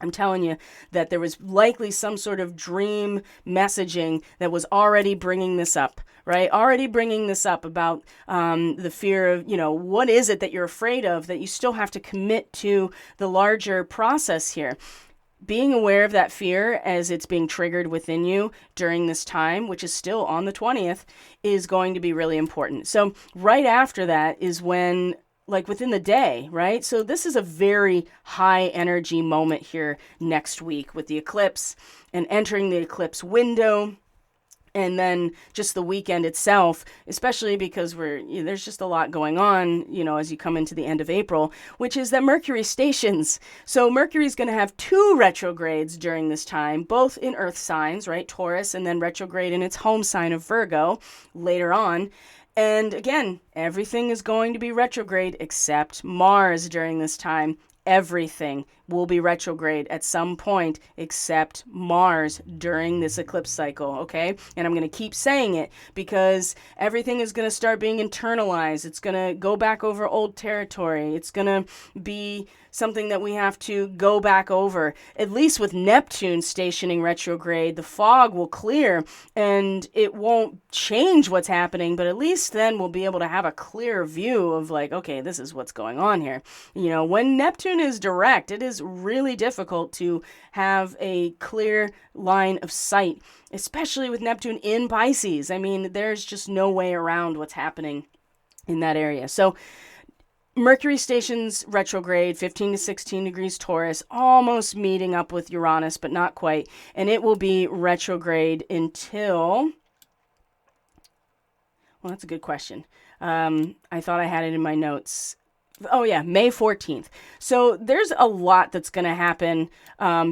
S1: I'm telling you that there was likely some sort of dream messaging that was already bringing this up, right? Already bringing this up about the fear of, what is it that you're afraid of that you still have to commit to the larger process here. Being aware of that fear as it's being triggered within you during this time, which is still on the 20th, is going to be really important. So right after that is when, like within the day, right? So this is a very high energy moment here next week with the eclipse and entering the eclipse window. And then just the weekend itself, especially because there's just a lot going on, as you come into the end of April, which is that Mercury stations. So Mercury's going to have 2 retrogrades during this time, both in earth signs, right? Taurus, and then retrograde in its home sign of Virgo later on. And again, everything is going to be retrograde except Mars during this time. Everything will be retrograde at some point except Mars during this eclipse cycle, okay? And I'm going to keep saying it because everything is going to start being internalized. It's going to go back over old territory. It's going to be something that we have to go back over. At least with Neptune stationing retrograde, the fog will clear and it won't change what's happening, but at least then we'll be able to have a clear view of like, okay, this is what's going on here. When Neptune is direct, it is really difficult to have a clear line of sight, especially with Neptune in Pisces. I mean, there's just no way around what's happening in that area. So Mercury stations retrograde, 15 to 16 degrees Taurus, almost meeting up with Uranus, but not quite. And it will be retrograde until... Well, that's a good question. I thought I had it in my notes. Oh, yeah, May 14th. So there's a lot that's going to happen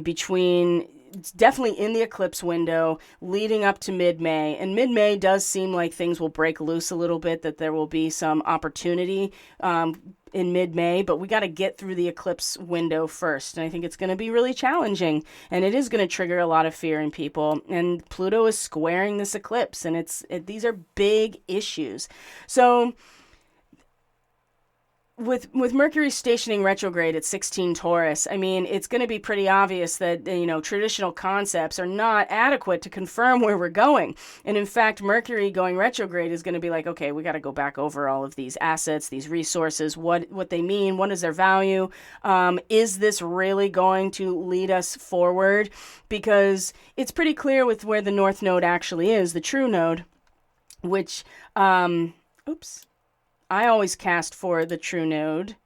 S1: between... It's definitely in the eclipse window leading up to mid-May. And mid-May does seem like things will break loose a little bit, that there will be some opportunity in mid-May, but we got to get through the eclipse window first. And I think it's going to be really challenging, and it is going to trigger a lot of fear in people. And Pluto is squaring this eclipse, and these are big issues. So with Mercury stationing retrograde at 16 Taurus, I mean, it's going to be pretty obvious that, traditional concepts are not adequate to confirm where we're going. And in fact, Mercury going retrograde is going to be like, okay, we got to go back over all of these assets, these resources, what they mean, what is their value? Is this really going to lead us forward? Because it's pretty clear with where the North Node actually is, the true node, which, I always cast for the true node.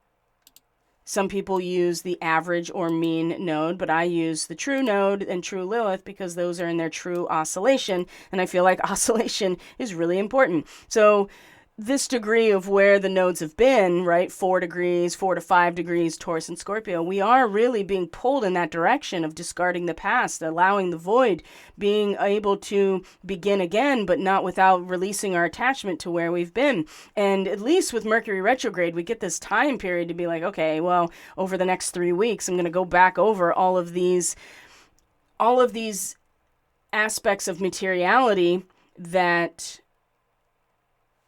S1: Some people use the average or mean node, but I use the true node and true Lilith because those are in their true oscillation, and I feel like oscillation is really important. So this degree of where the nodes have been, right, 4 to 5 degrees, Taurus and Scorpio, we are really being pulled in that direction of discarding the past, allowing the void, being able to begin again, but not without releasing our attachment to where we've been. And at least with Mercury retrograde, we get this time period to be like, okay, well, over the next 3 weeks, I'm going to go back over all of these aspects of materiality that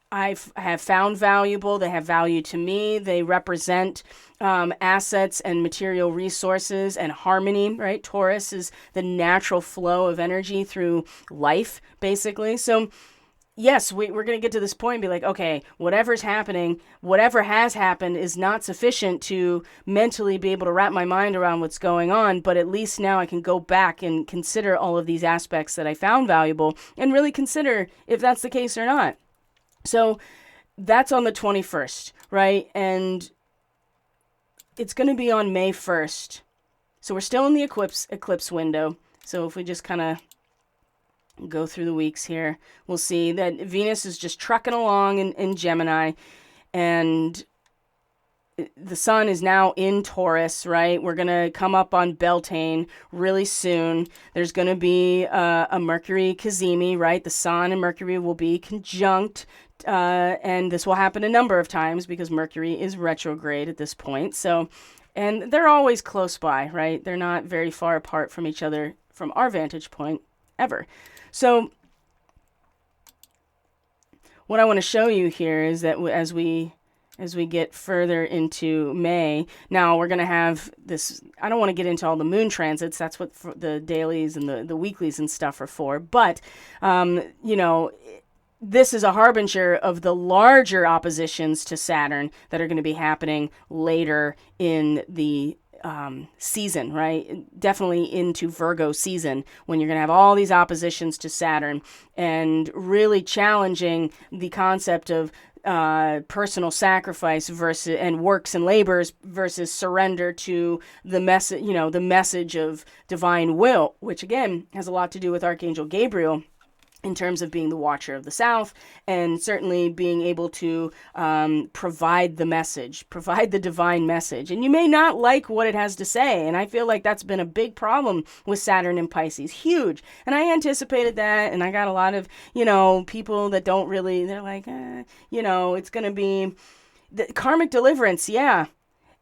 S1: I have found valuable. They have value to me. They represent assets and material resources and harmony, right? Taurus is the natural flow of energy through life, basically. So yes, we're going to get to this point and be like, okay, whatever has happened is not sufficient to mentally be able to wrap my mind around what's going on, but at least now I can go back and consider all of these aspects that I found valuable and really consider if that's the case or not. So that's on the 21st, right? And it's going to be on May 1st. So we're still in the eclipse window. So if we just kind of go through the weeks here, we'll see that Venus is just trucking along in Gemini, and the sun is now in Taurus, right? We're going to come up on Beltane really soon. There's going to be a Mercury Cazimi, right? The sun and Mercury will be conjunct. And this will happen a number of times because Mercury is retrograde at this point. So, and they're always close by, right? They're not very far apart from each other from our vantage point ever. So what I want to show you here is that as we get further into May, now we're going to have this, I don't want to get into all the moon transits. That's what the dailies and the weeklies and stuff are for. But, this is a harbinger of the larger oppositions to Saturn that are going to be happening later in the season, right? Definitely into Virgo season, when you're going to have all these oppositions to Saturn and really challenging the concept of personal sacrifice versus and works and labors versus surrender to the message of divine will, which again has a lot to do with Archangel Gabriel in terms of being the watcher of the South, and certainly being able to provide the divine message. And you may not like what it has to say, and I feel like that's been a big problem with Saturn in Pisces, huge. And I anticipated that, and I got a lot of, people that don't really, they're like, it's going to be the karmic deliverance, yeah.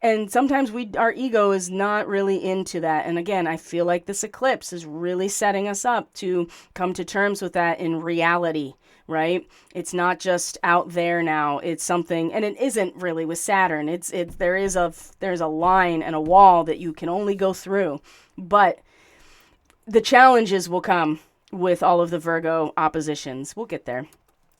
S1: And sometimes our ego is not really into that. And again, I feel like this eclipse is really setting us up to come to terms with that in reality, right? It's not just out there now. It's something, and it isn't really with Saturn. There's a line and a wall that you can only go through. But the challenges will come with all of the Virgo oppositions. We'll get there.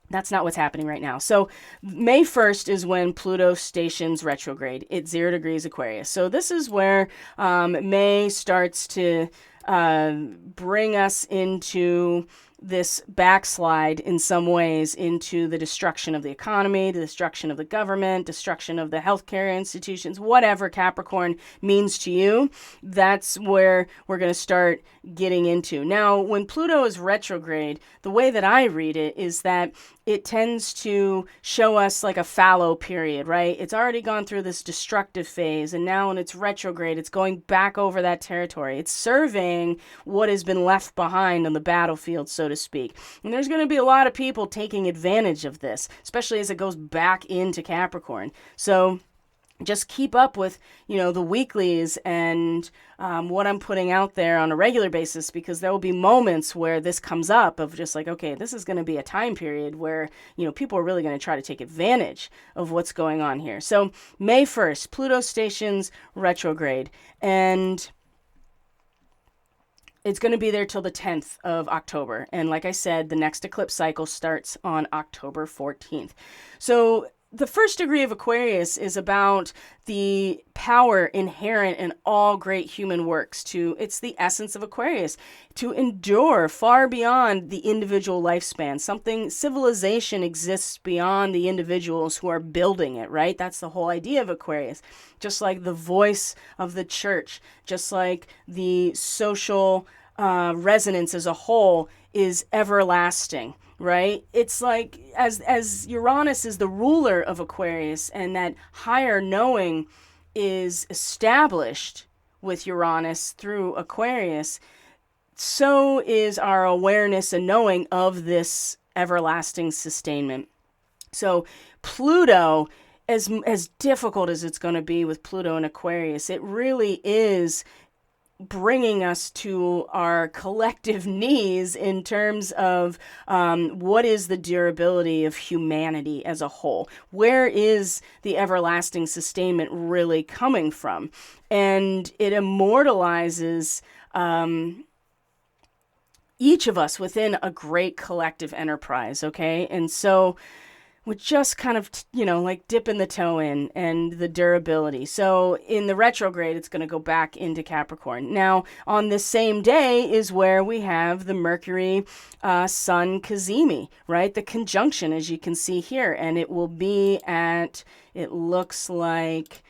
S1: That's not what's happening right now. So May 1st is when Pluto stations retrograde. It's 0 degrees Aquarius. So this is where May starts to bring us into this backslide in some ways into the destruction of the economy, the destruction of the government, destruction of the healthcare institutions, whatever Capricorn means to you. That's where we're going to start getting into. Now, when Pluto is retrograde, the way that I read it is that it tends to show us like a fallow period, right? It's already gone through this destructive phase, and now when it's retrograde, it's going back over that territory. It's surveying what has been left behind on the battlefield, so to speak. And there's going to be a lot of people taking advantage of this, especially as it goes back into Capricorn. So just keep up with, the weeklies and what I'm putting out there on a regular basis, because there will be moments where this comes up of just like, okay, this is going to be a time period where, people are really going to try to take advantage of what's going on here. So May 1st, Pluto stations retrograde, and it's going to be there till the 10th of October. And like I said, the next eclipse cycle starts on October 14th. So the first degree of Aquarius is about the power inherent in all great human works. It's the essence of Aquarius, to endure far beyond the individual lifespan. Civilization exists beyond the individuals who are building it, right? That's the whole idea of Aquarius. Just like the voice of the church, just like the social resonance as a whole is everlasting. Right? It's like as Uranus is the ruler of Aquarius, and that higher knowing is established with Uranus through Aquarius, so is our awareness and knowing of this everlasting sustainment. So Pluto, as difficult as it's going to be with Pluto and Aquarius, it really is bringing us to our collective knees in terms of what is the durability of humanity as a whole. Where is the everlasting sustainment really coming from? And it immortalizes each of us within a great collective enterprise, okay? And so with just kind of, like dipping the toe in and the durability. So in the retrograde, it's going to go back into Capricorn. Now, on this same day is where we have the Mercury Sun Cazimi, right? The conjunction, as you can see here. And it will be it looks like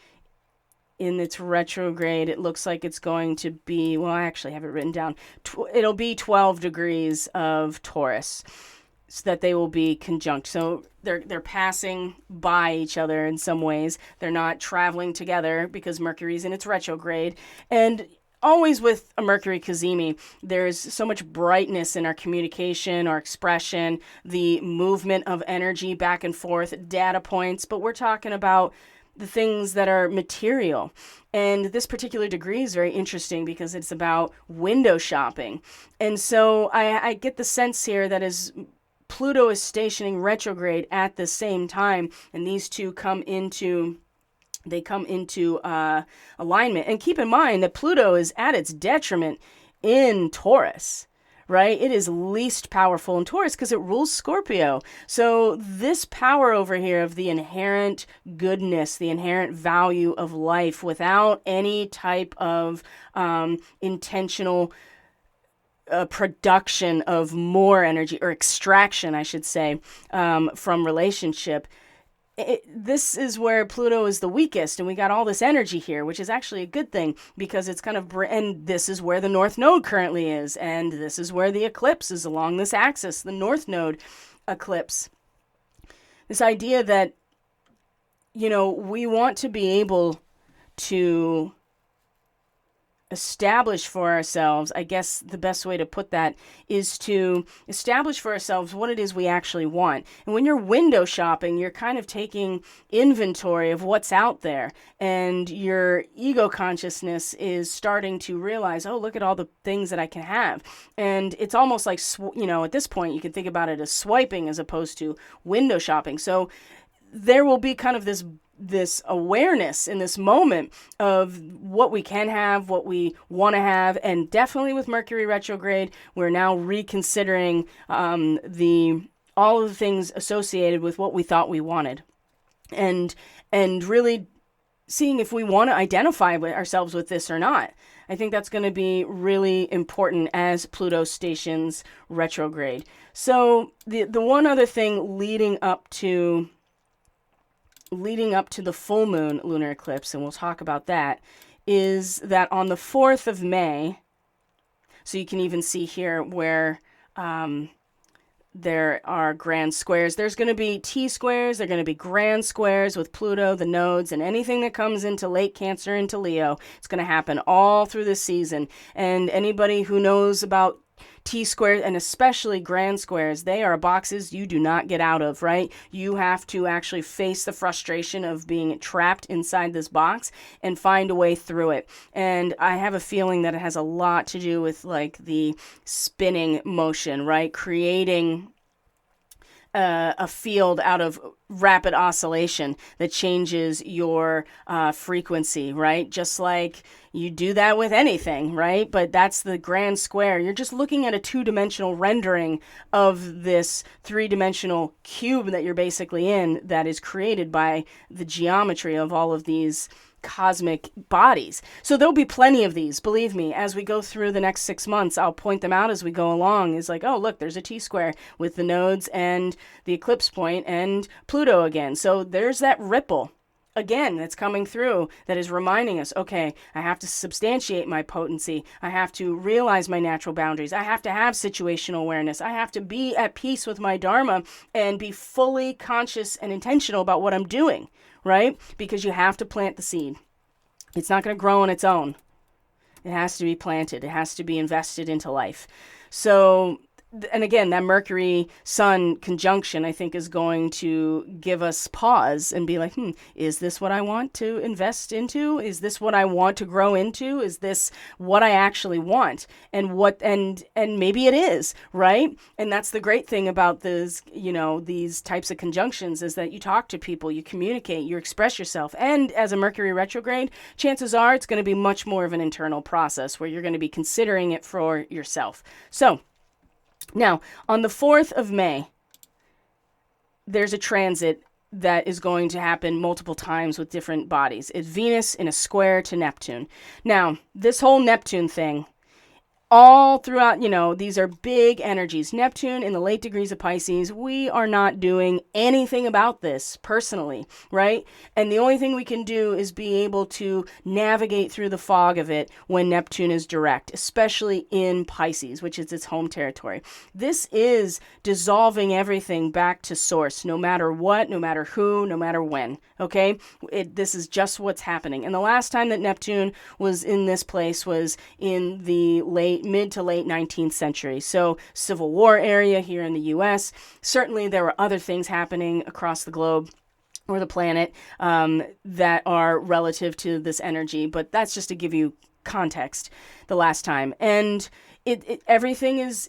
S1: in its retrograde, it looks like it's going to be, well, I actually have it written down. It'll be 12 degrees of Taurus. So that they will be conjunct. So they're passing by each other in some ways. They're not traveling together because Mercury's in its retrograde. And always with a Mercury Cazimi, there's so much brightness in our communication, our expression, the movement of energy back and forth, data points. But we're talking about the things that are material. And this particular degree is very interesting because it's about window shopping. And so I get the sense here that as Pluto is stationing retrograde at the same time, and these two come into alignment. And keep in mind that Pluto is at its detriment in Taurus, right? It is least powerful in Taurus because it rules Scorpio. So this power over here of the inherent goodness, the inherent value of life without any type of intentional production of more energy, or extraction, I should say, from relationship. This is where Pluto is the weakest, and we got all this energy here, which is actually a good thing because it's kind of, and this is where the North Node currently is, and this is where the eclipse is along this axis, the North Node eclipse. This idea that, we want to be able to establish for ourselves, I guess the best way to put that is to establish for ourselves what it is we actually want. And when you're window shopping, you're kind of taking inventory of what's out there, and your ego consciousness is starting to realize, oh, look at all the things that I can have. And it's almost like, at this point, you can think about it as swiping as opposed to window shopping. So there will be kind of this awareness in this moment of what we can have, what we want to have. And definitely with Mercury retrograde, we're now reconsidering all of the things associated with what we thought we wanted, and really seeing if we want to identify ourselves with this or not. I think that's going to be really important as Pluto stations retrograde. So the one other thing leading up to the full moon lunar eclipse, and we'll talk about that, is that on the 4th of May, so you can even see here where there are grand squares. There's going to be T-squares, there are going to be grand squares with Pluto, the nodes, and anything that comes into late Cancer, into Leo. It's going to happen all through this season. And anybody who knows about T-squares, and especially grand squares, they are boxes you do not get out of, right? You have to actually face the frustration of being trapped inside this box and find a way through it. And I have a feeling that it has a lot to do with like the spinning motion, right? Creating a field out of rapid oscillation that changes your frequency, right? Just like you do that with anything, right? But that's the grand square. You're just looking at a two-dimensional rendering of this three-dimensional cube that you're basically in, that is created by the geometry of all of these cosmic bodies. So there'll be plenty of these, believe me. As we go through the next 6 months, I'll point them out as we go along. It's like, oh, look, there's a T-square with the nodes and the eclipse point and Pluto again. So there's that ripple again that's coming through that is reminding us, okay, I have to substantiate my potency. I have to realize my natural boundaries. I have to have situational awareness. I have to be at peace with my dharma and be fully conscious and intentional about what I'm doing, right? Because you have to plant the seed. It's not going to grow on its own. It has to be planted. It has to be invested into life. So, and again, that Mercury-Sun conjunction, I think, is going to give us pause and be like, is this what I want to invest into? Is this what I want to grow into? Is this what I actually want? And maybe it is, right? And that's the great thing about this, these types of conjunctions, is that you talk to people, you communicate, you express yourself. And as a Mercury retrograde, chances are it's going to be much more of an internal process where you're going to be considering it for yourself. So, now, on the 4th of May, there's a transit that is going to happen multiple times with different bodies. It's Venus in a square to Neptune. Now, this whole Neptune thing, all throughout, these are big energies. Neptune in the late degrees of Pisces, we are not doing anything about this personally, right? And the only thing we can do is be able to navigate through the fog of it when Neptune is direct, especially in Pisces, which is its home territory. This is dissolving everything back to source, no matter what, no matter who, no matter when, okay? This is just what's happening. And the last time that Neptune was in this place was in the mid to late 19th century. So Civil War area here in the US. Certainly there were other things happening across the globe or the planet that are relative to this energy, but that's just to give you context the last time. And everything is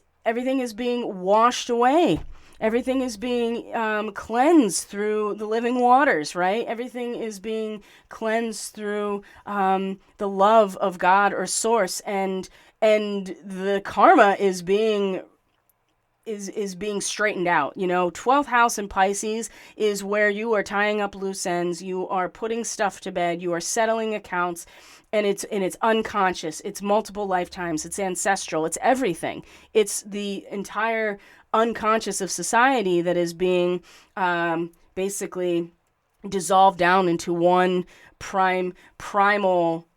S1: being washed away. Everything is being cleansed through the living waters, right? Everything is being cleansed through the love of God or source, and the karma is being straightened out. 12th house in Pisces is where you are tying up loose ends, you are putting stuff to bed, you are settling accounts, and it's unconscious, it's multiple lifetimes, it's ancestral, it's everything. It's the entire unconscious of society that is being basically dissolved down into one primal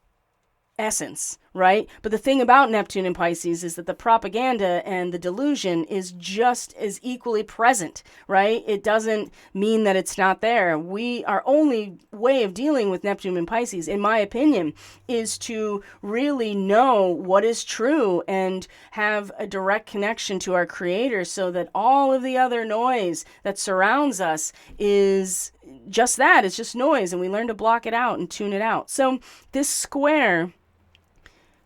S1: essence, right? But the thing about Neptune and Pisces is that the propaganda and the delusion is just as equally present, right? It doesn't mean that it's not there. Our only way of dealing with Neptune and Pisces, in my opinion, is to really know what is true and have a direct connection to our Creator, so that all of the other noise that surrounds us is just that. It's just noise, and we learn to block it out and tune it out. So this square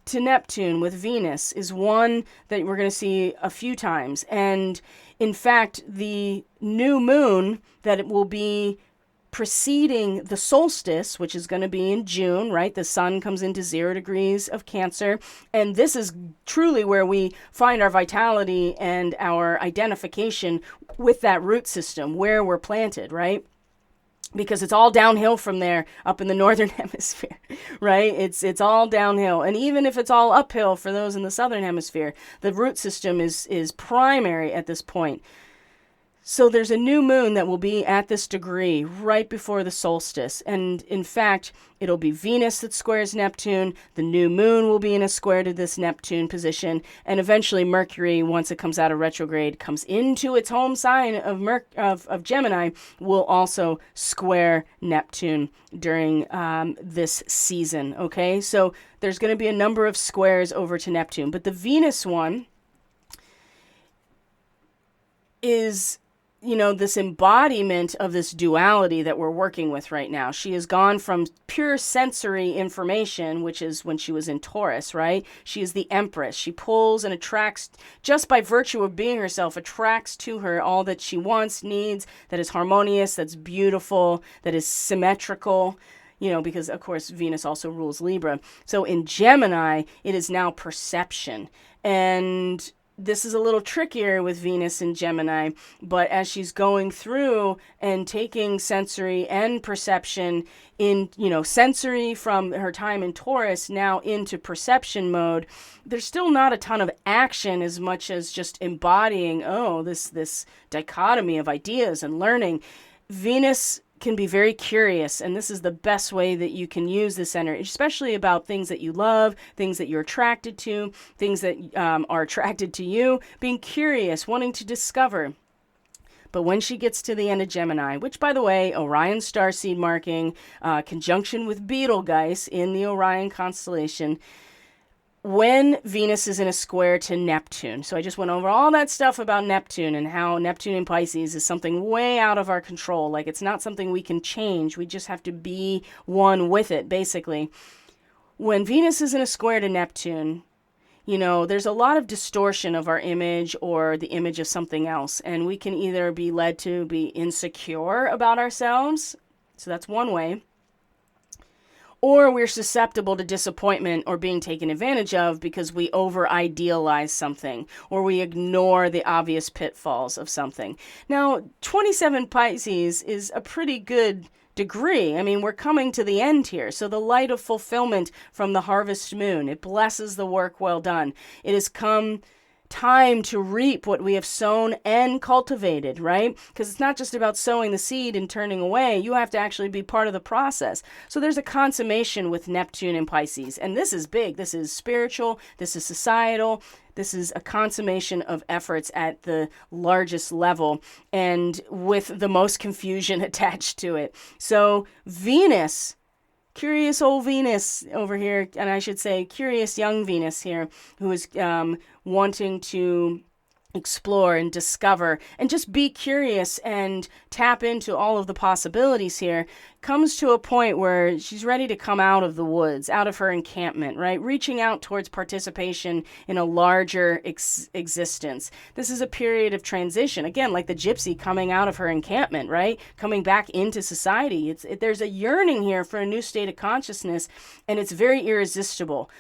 S1: to Neptune with Venus is one that we're going to see a few times. And in fact, the new moon that it will be preceding the solstice, which is going to be in June, right? The sun comes into 0 degrees of Cancer. And this is truly where we find our vitality and our identification with that root system, where we're planted, right? Because it's all downhill from there up in the northern hemisphere, right? It's all downhill. And even if it's all uphill for those in the southern hemisphere, the root system is primary at this point. So there's a new moon that will be at this degree right before the solstice. And in fact, it'll be Venus that squares Neptune. The new moon will be in a square to this Neptune position. And eventually Mercury, once it comes out of retrograde, comes into its home sign of Gemini, will also square Neptune during this season. Okay, so there's going to be a number of squares over to Neptune. But the Venus one is, this embodiment of this duality that we're working with right now. She has gone from pure sensory information, which is when she was in Taurus, right? She is the Empress. She pulls and attracts, just by virtue of being herself, attracts to her all that she wants, needs, that is harmonious, that's beautiful, that is symmetrical. Because of course Venus also rules Libra. So in Gemini, it is now perception. And this is a little trickier with Venus in Gemini, but as she's going through and taking sensory and perception in, sensory from her time in Taurus now into perception mode, there's still not a ton of action as much as just embodying, this dichotomy of ideas and learning. Venus can be very curious, and this is the best way that you can use this energy, especially about things that you love, things that you're attracted to, things that are attracted to you, being curious, wanting to discover. But when she gets to the end of Gemini, which, by the way, Orion starseed marking, conjunction with Betelgeuse in the Orion constellation, when Venus is in a square to Neptune. So I just went over all that stuff about Neptune and how Neptune in Pisces is something way out of our control. Like, it's not something we can change. We just have to be one with it, basically. When Venus is in a square to Neptune, there's a lot of distortion of our image or the image of something else. And we can either be led to be insecure about ourselves. So that's one way. Or we're susceptible to disappointment or being taken advantage of because we over-idealize something or we ignore the obvious pitfalls of something. Now, 27 Pisces is a pretty good degree. I mean, we're coming to the end here. So the light of fulfillment from the harvest moon, it blesses the work well done. It has come time to reap what we have sown and cultivated, right? Because it's not just about sowing the seed and turning away. You have to actually be part of the process. So there's a consummation with Neptune and Pisces. And this is big. This is spiritual. This is societal. This is a consummation of efforts at the largest level and with the most confusion attached to it. So Venus, curious old Venus over here, and I should say curious young Venus here, who is wanting to explore and discover and just be curious and tap into all of the possibilities here, comes to a point where she's ready to come out of the woods, out of her encampment, right? Reaching out towards participation in a larger existence. This is a period of transition. Again, like the gypsy coming out of her encampment, right? Coming back into society. There's a yearning here for a new state of consciousness, and it's very irresistible.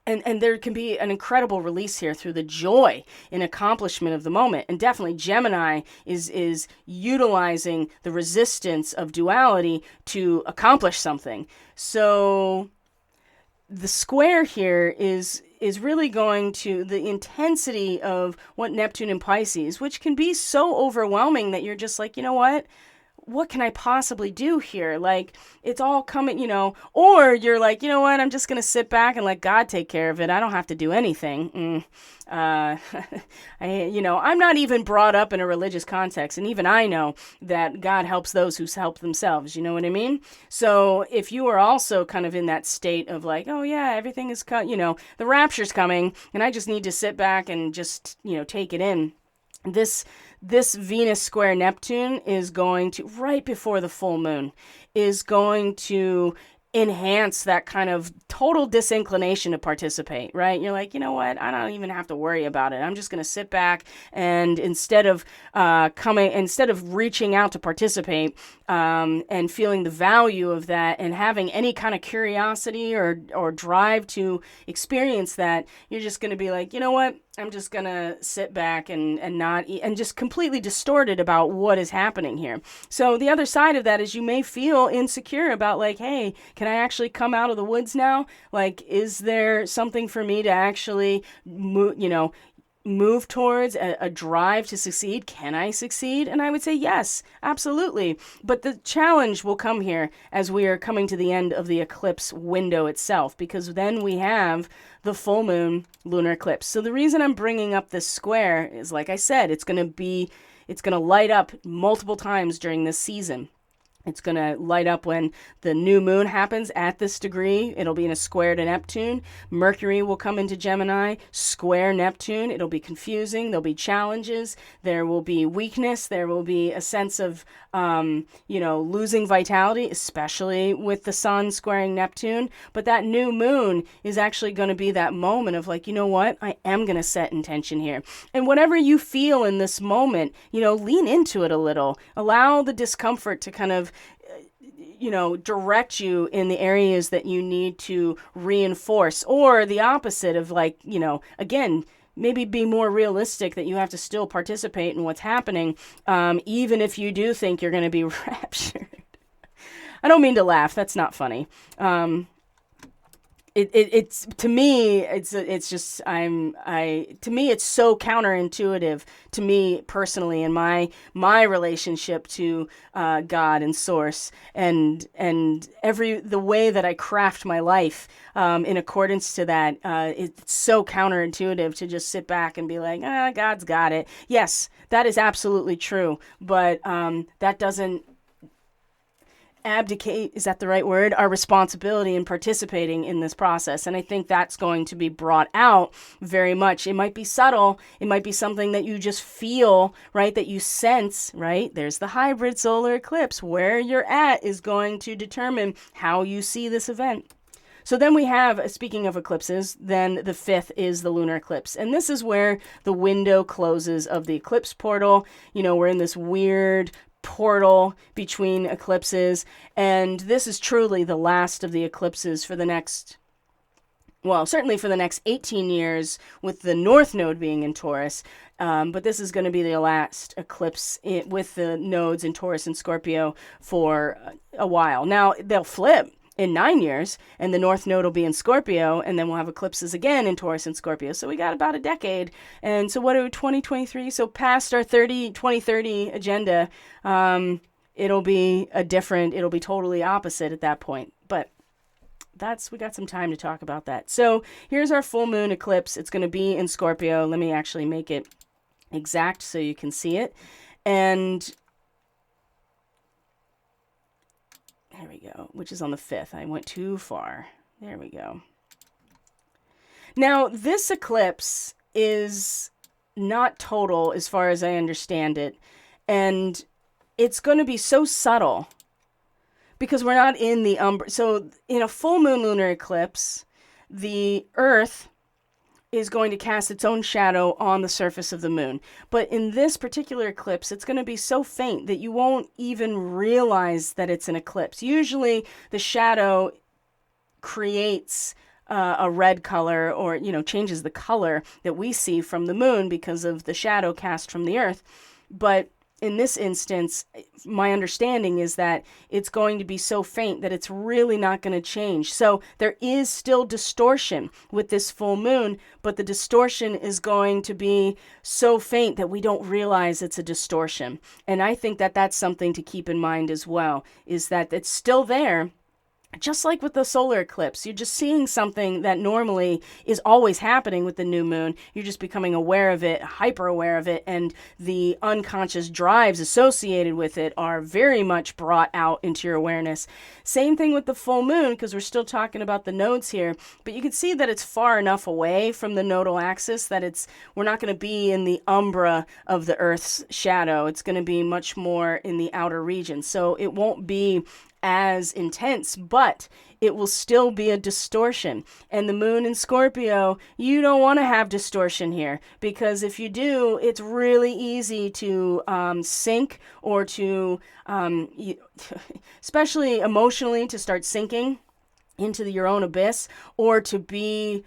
S1: And there can be an incredible release here through the joy and accomplishment of the moment. And definitely Gemini is utilizing the resistance of duality to accomplish something. So the square here is really going to the intensity of what Neptune and Pisces, which can be so overwhelming that you're just like, what can I possibly do here? Like, it's all coming, or you're like, I'm just going to sit back and let God take care of it. I don't have to do anything. I'm not even brought up in a religious context. And even I know that God helps those who help themselves. You know what I mean? So if you are also kind of in that state of like, oh yeah, everything is, the rapture's coming and I just need to sit back and just, take it in. This Venus square Neptune is going to, right before the full moon, is going to enhance that kind of total disinclination to participate, right? You're like, I don't even have to worry about it. I'm just going to sit back and instead of reaching out to participate and feeling the value of that and having any kind of curiosity or drive to experience that, you're just going to be like, I'm just going to sit back and not eat, and just completely distorted about what is happening here. So the other side of that is you may feel insecure about like, hey, can I actually come out of the woods now? Like, is there something for me to actually, move towards a drive to succeed? Can I succeed? And I would say yes, absolutely. But the challenge will come here as we are coming to the end of the eclipse window itself, because then we have the full moon lunar eclipse. So the reason I'm bringing up this square is, like I said, it's going to light up multiple times during this season. It's going to light up when the new moon happens at this degree. It'll be in a square to Neptune. Mercury will come into Gemini, square Neptune. It'll be confusing. There'll be challenges. There will be weakness. There will be a sense of, losing vitality, especially with the sun squaring Neptune. But that new moon is actually going to be that moment of like, you know what? I am going to set intention here. And whatever you feel in this moment, lean into it a little. Allow the discomfort to kind of direct you in the areas that you need to reinforce, or the opposite of like, again, maybe be more realistic that you have to still participate in what's happening, even if you do think you're going to be raptured. I don't mean to laugh. That's not funny. It's to me, to me, it's so counterintuitive to me personally in my relationship to God and Source, and the way that I craft my life in accordance to that. It's so counterintuitive to just sit back and be like, God's got it. Yes, that is absolutely true, but that doesn't abdicate, is that the right word, our responsibility in participating in this process. And I think that's going to be brought out very much. It might be subtle. It might be something that you just feel, right, that you sense, right? There's the hybrid solar eclipse. Where you're at is going to determine how you see this event. So then we have, speaking of eclipses, then the 5th is the lunar eclipse. And this is where the window closes of the eclipse portal. We're in this weird portal between eclipses, and this is truly the last of the eclipses for the next, certainly for the next 18 years, with the North Node being in Taurus, but this is going to be the last eclipse with the nodes in Taurus and Scorpio for a while. Now, they'll flip in 9 years, and the North Node will be in Scorpio, and then we'll have eclipses again in Taurus and Scorpio. So we got about a decade. And so what are 2023? So past our 2030 agenda, it'll be totally opposite at that point. But we got some time to talk about that. So here's our full moon eclipse. It's going to be in Scorpio. Let me actually make it exact so you can see it. And there we go, which is on the 5th. I went too far. There we go. Now, this eclipse is not total as far as I understand it. And it's going to be so subtle because we're not in the So in a full moon lunar eclipse, the Earth is going to cast its own shadow on the surface of the moon. But in this particular eclipse, it's going to be so faint that you won't even realize that it's an eclipse. Usually the shadow creates a red color, or, changes the color that we see from the moon because of the shadow cast from the Earth. But in this instance, my understanding is that it's going to be so faint that it's really not going to change. So there is still distortion with this full moon, but the distortion is going to be so faint that we don't realize it's a distortion. And I think that that's something to keep in mind as well, is that it's still there. Just like with the solar eclipse, you're just seeing something that normally is always happening with the new moon. You're just becoming aware of it, hyper aware of it, and the unconscious drives associated with it are very much brought out into your awareness. Same thing with the full moon, because we're still talking about the nodes here, but you can see that it's far enough away from the nodal axis that we're not going to be in the umbra of the Earth's shadow. It's going to be much more in the outer region. So it won't be as intense, but it will still be a distortion. And the moon in Scorpio, you don't want to have distortion here, because if you do, it's really easy to sink, or to, especially emotionally, to start sinking into your own abyss, or to be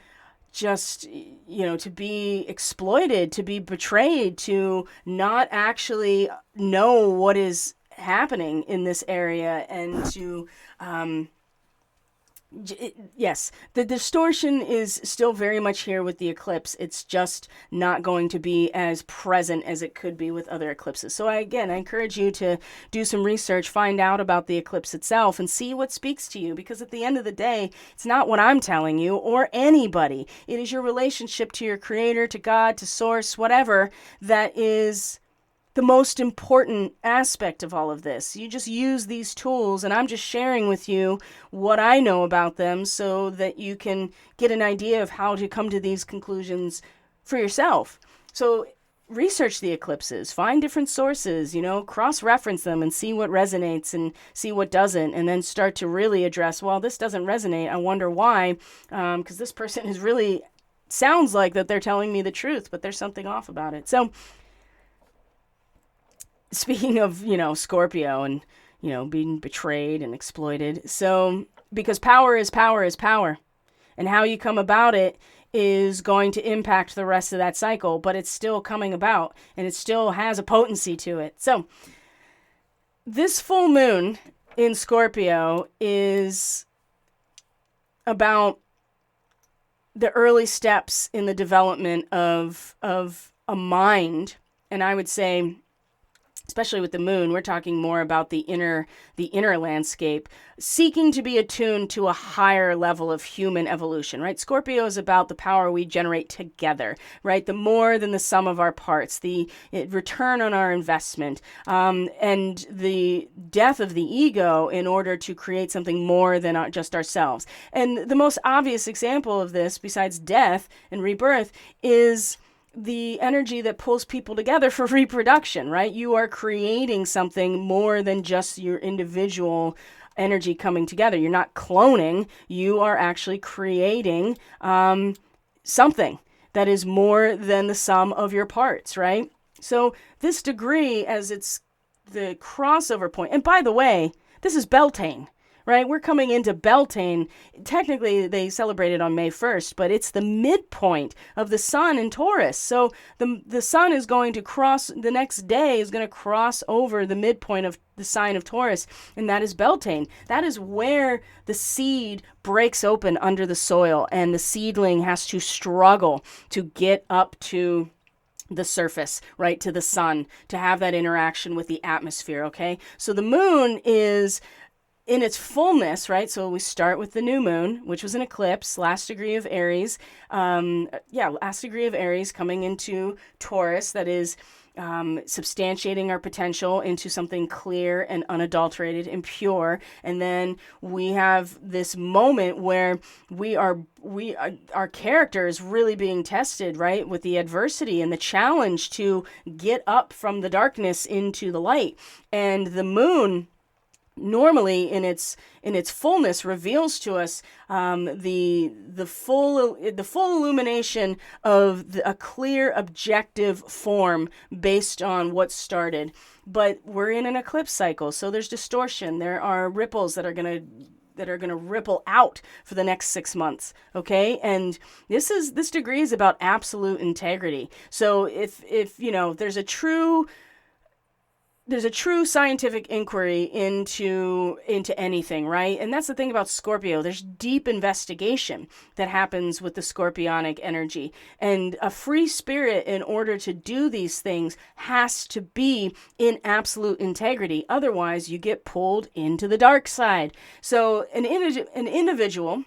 S1: just, to be exploited, to be betrayed, to not actually know what is happening in this area, and to yes, the distortion is still very much here with the eclipse. It's just not going to be as present as it could be with other eclipses. So I encourage you to do some research, find out about the eclipse itself, and see what speaks to you, because at the end of the day, it's not what I'm telling you or anybody. It is your relationship to your creator, to God, to source, whatever, that is the most important aspect of all of this. You just use these tools, and I'm just sharing with you what I know about them so that you can get an idea of how to come to these conclusions for yourself. So research the eclipses, find different sources, cross-reference them and see what resonates and see what doesn't, and then start to really address, well, this doesn't resonate. I wonder why, because this person is really sounds like that they're telling me the truth, but there's something off about it. So speaking of, Scorpio and, being betrayed and exploited. So, because power is power is power. And how you come about it is going to impact the rest of that cycle, but it's still coming about and it still has a potency to it. So, this full moon in Scorpio is about the early steps in the development of a mind. And I would say, especially with the moon, we're talking more about the inner landscape, seeking to be attuned to a higher level of human evolution, right? Scorpio is about the power we generate together, right? The more than the sum of our parts, the return on our investment, and the death of the ego in order to create something more than just ourselves. And the most obvious example of this, besides death and rebirth, is the energy that pulls people together for reproduction, right? You are creating something more than just your individual energy coming together. You're not cloning. You are actually creating something that is more than the sum of your parts, right? So this degree, as it's the crossover point, and by the way, this is Beltane, right? We're coming into Beltane. Technically, they celebrate it on May 1st, but it's the midpoint of the sun in Taurus. So the sun is going to cross, the next day is going to cross over the midpoint of the sign of Taurus, and that is Beltane. That is where the seed breaks open under the soil, and the seedling has to struggle to get up to the surface, right, to the sun, to have that interaction with the atmosphere, okay? So the moon is in its fullness, right? So we start with the new moon, which was an eclipse, last degree of Aries. Last degree of Aries coming into Taurus, that is substantiating our potential into something clear and unadulterated and pure. And then we have this moment where our character is really being tested, right? With the adversity and the challenge to get up from the darkness into the light. And the moon, normally in its fullness, reveals to us the full illumination of a clear objective form based on what started. But we're in an eclipse cycle, so there's distortion. There are ripples that are going to ripple out for the next 6 months, okay? And this degree is about absolute integrity. So if there's a true scientific inquiry into anything, right? And that's the thing about Scorpio. There's deep investigation that happens with the scorpionic energy. And a free spirit, in order to do these things, has to be in absolute integrity. Otherwise, you get pulled into the dark side. So an individual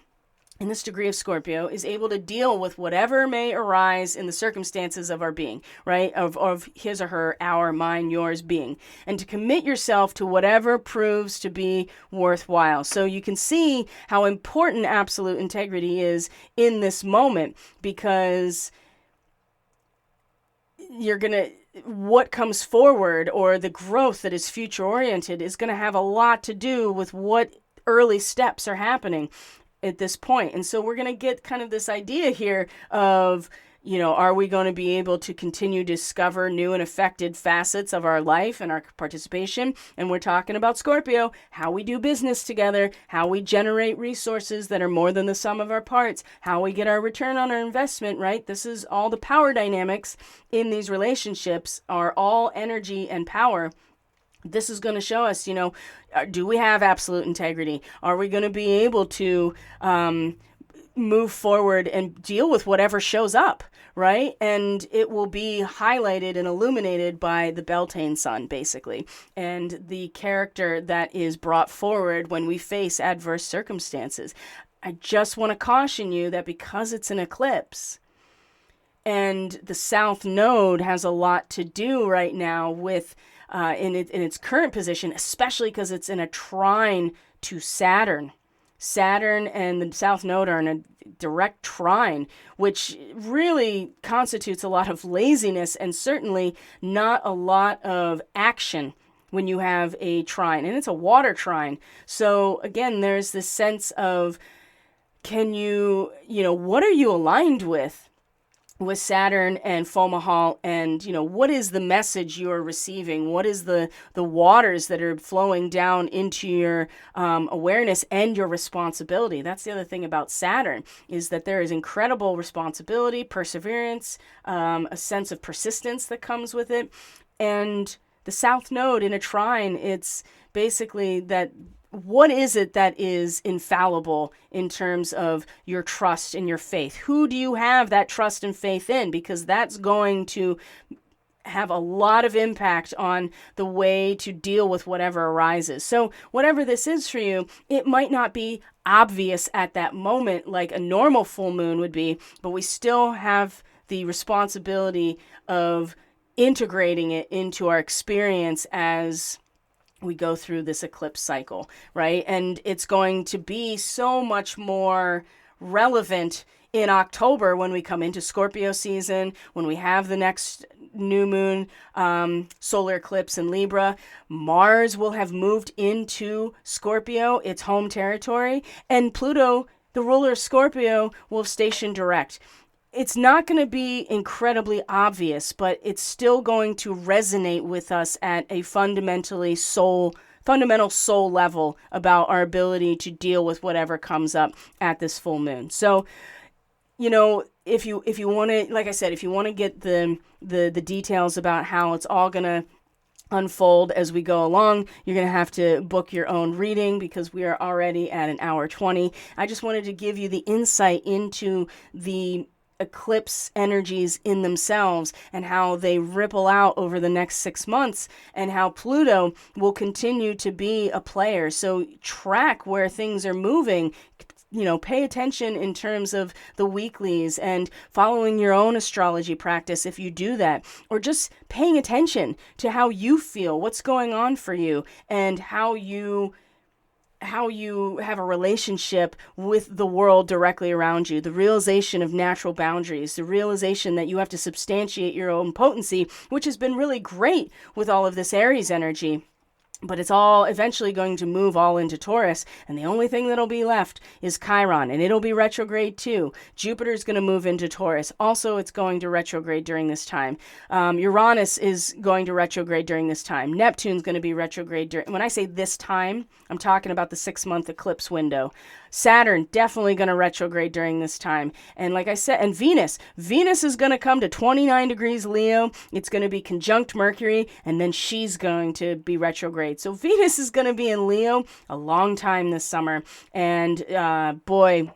S1: in this degree of Scorpio is able to deal with whatever may arise in the circumstances of our being, right? Of his or our, mine, yours being. And to commit yourself to whatever proves to be worthwhile. So you can see how important absolute integrity is in this moment, because what comes forward, or the growth that is future oriented, is going to have a lot to do with what early steps are happening at this point. And so we're going to get kind of this idea here of, are we going to be able to continue to discover new and affected facets of our life and our participation? And we're talking about Scorpio, how we do business together, how we generate resources that are more than the sum of our parts, how we get our return on our investment, right? This is all the power dynamics in these relationships, are all energy and power. This is going to show us, do we have absolute integrity? Are we going to be able to move forward and deal with whatever shows up, right? And it will be highlighted and illuminated by the Beltane sun, basically, and the character that is brought forward when we face adverse circumstances. I just want to caution you that because it's an eclipse, And the South Node has a lot to do right now with, in its current position, especially because it's in a trine to Saturn. Saturn and the South Node are in a direct trine, which really constitutes a lot of laziness and certainly not a lot of action when you have a trine. And it's a water trine. So again, there's this sense of, can you, what are you aligned with Saturn and Fomalhaut, and what is the message you're receiving? What is the waters that are flowing down into your awareness and your responsibility? That's the other thing about Saturn, is that there is incredible responsibility, perseverance, a sense of persistence that comes with it. And the South Node in a trine, it's basically that, what is it that is infallible in terms of your trust and your faith? Who do you have that trust and faith in? Because that's going to have a lot of impact on the way to deal with whatever arises. So whatever this is for you, it might not be obvious at that moment like a normal full moon would be, but we still have the responsibility of integrating it into our experience as we go through this eclipse cycle, right? And it's going to be so much more relevant in October when we come into Scorpio season, when we have the next new moon, solar eclipse in Libra. Mars will have moved into Scorpio, its home territory, and Pluto, the ruler of Scorpio, will station direct. It's not going to be incredibly obvious, but it's still going to resonate with us at a fundamental soul level about our ability to deal with whatever comes up at this full moon. So, if you want to, like I said, if you want to get the details about how it's all going to unfold as we go along, you're going to have to book your own reading, because we are already at an hour 20. I just wanted to give you the insight into the eclipse energies in themselves and how they ripple out over the next 6 months, and how Pluto will continue to be a player. So track where things are moving, pay attention in terms of the weeklies and following your own astrology practice if you do that, or just paying attention to how you feel, what's going on for you, and how you have a relationship with the world directly around you, the realization of natural boundaries, the realization that you have to substantiate your own potency, which has been really great with all of this Aries energy. But it's all eventually going to move all into Taurus, and the only thing that'll be left is Chiron, and it'll be retrograde too. Jupiter's going to move into Taurus. Also, it's going to retrograde during this time. Uranus is going to retrograde during this time. Neptune's going to be retrograde during... When I say this time, I'm talking about the 6-month eclipse window. Saturn, definitely going to retrograde during this time. And like I said, and Venus is going to come to 29 degrees Leo. It's going to be conjunct Mercury, and then she's going to be retrograde. So Venus is going to be in Leo a long time this summer. And boy,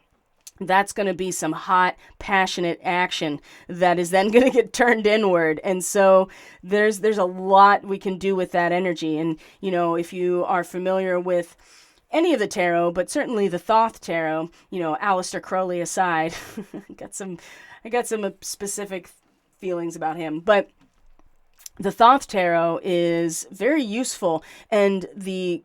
S1: that's going to be some hot, passionate action that is then going to get turned inward. And so there's a lot we can do with that energy. And, if you are familiar with any of the tarot, but certainly the Thoth tarot, Aleister Crowley aside, I got some specific feelings about him, but the Thoth tarot is very useful, and the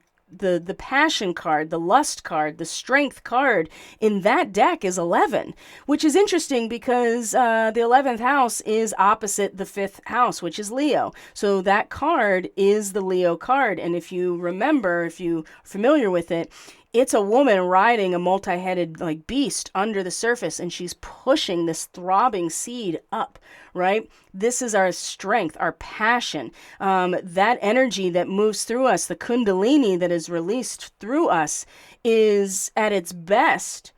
S1: passion card, the lust card, the strength card in that deck is 11, which is interesting because the 11th house is opposite the 5th house, which is Leo. So that card is the Leo card. And if you remember, if you're familiar with it, it's a woman riding a multi-headed beast under the surface, and she's pushing this throbbing seed up, right? This is our strength, our passion, that energy that moves through us, the kundalini that is released through us, is at its best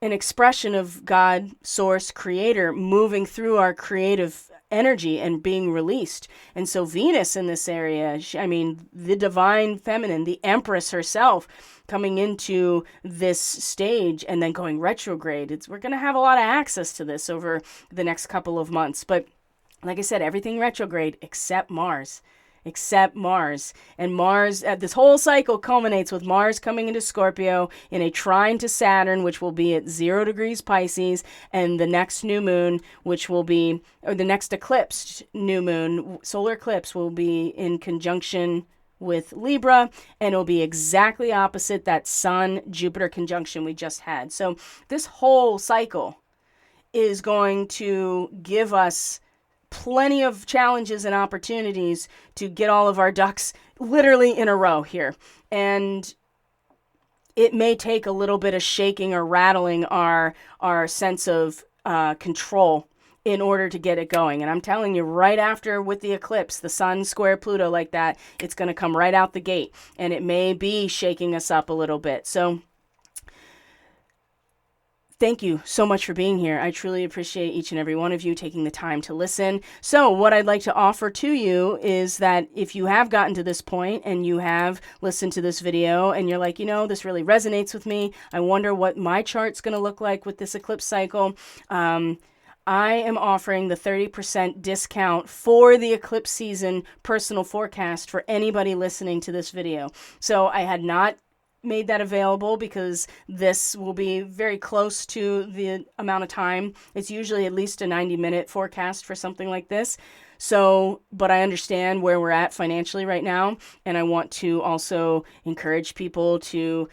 S1: an expression of God, source, creator, moving through our creative energy and being released. And so Venus in this area, the divine feminine, the empress herself, coming into this stage and then going retrograde. We're going to have a lot of access to this over the next couple of months. But like I said, everything retrograde except Mars. except Mars. And Mars, this whole cycle culminates with Mars coming into Scorpio in a trine to Saturn, which will be at 0 degrees Pisces, and the next new moon, which will be, or the next eclipse, new moon, solar eclipse, will be in conjunction with Libra, and it'll be exactly opposite that Sun-Jupiter conjunction we just had. So this whole cycle is going to give us plenty of challenges and opportunities to get all of our ducks literally in a row here. And it may take a little bit of shaking or rattling our sense of control in order to get it going. And I'm telling you, right after with the eclipse, the sun square Pluto like that, it's going to come right out the gate. And it may be shaking us up a little bit. So thank you so much for being here. I truly appreciate each and every one of you taking the time to listen. So what I'd like to offer to you is that if you have gotten to this point and you have listened to this video and you're like, you know, this really resonates with me, I wonder what my chart's going to look like with this eclipse cycle. I am offering the 30% discount for the eclipse season personal forecast for anybody listening to this video. So I had not made that available because this will be very close to the amount of time. It's usually at least a 90-minute forecast for something like this. So, but I understand where we're at financially right now, and I want to also encourage people to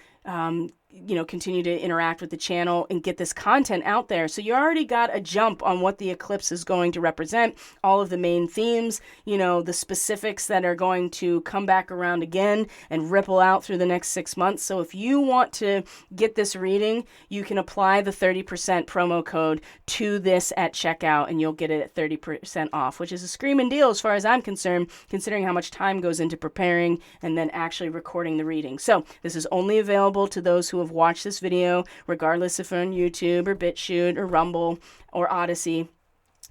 S1: continue to interact with the channel and get this content out there. So you already got a jump on what the eclipse is going to represent, all of the main themes, the specifics that are going to come back around again and ripple out through the next 6 months. So if you want to get this reading, you can apply the 30% promo code to this at checkout and you'll get it at 30% off, which is a screaming deal as far as I'm concerned, considering how much time goes into preparing and then actually recording the reading. So this is only available to those who have watched this video, regardless if on YouTube or BitChute or Rumble or Odyssey.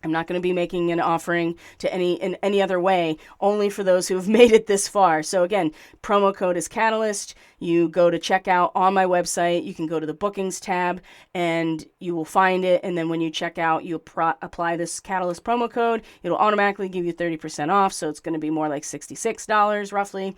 S1: I'm not going to be making an offering to in any other way, only for those who have made it this far. So again, promo code is Catalyst. You go to checkout on my website. You can go to the bookings tab and you will find it. And then when you check out, you apply this Catalyst promo code. It'll automatically give you 30% off. So it's going to be more like $66 roughly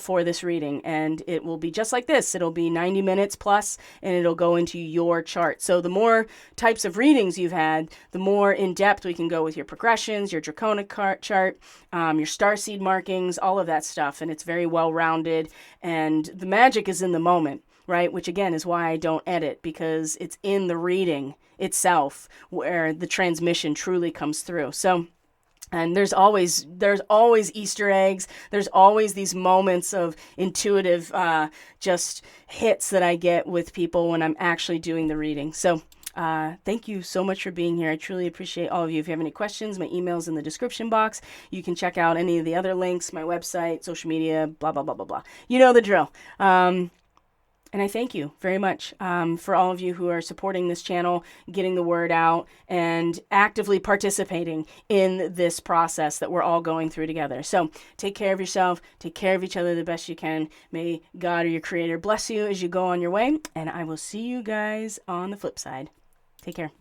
S1: for this reading. And it will be just like this. It'll be 90 minutes plus, and it'll go into your chart. So the more types of readings you've had, the more in depth we can go with your progressions, your draconic chart, your starseed markings, all of that stuff. And it's very well rounded. And the magic is in the moment, right? Which again is why I don't edit, because it's in the reading itself where the transmission truly comes through. So, and there's always Easter eggs. There's always these moments of intuitive just hits that I get with people when I'm actually doing the reading. So thank you so much for being here. I truly appreciate all of you. If you have any questions, my email's in the description box. You can check out any of the other links, my website, social media, blah, blah, blah, blah, blah. You know the drill. And I thank you very much for all of you who are supporting this channel, getting the word out, and actively participating in this process that we're all going through together. So take care of yourself. Take care of each other the best you can. May God or your Creator bless you as you go on your way. And I will see you guys on the flip side. Take care.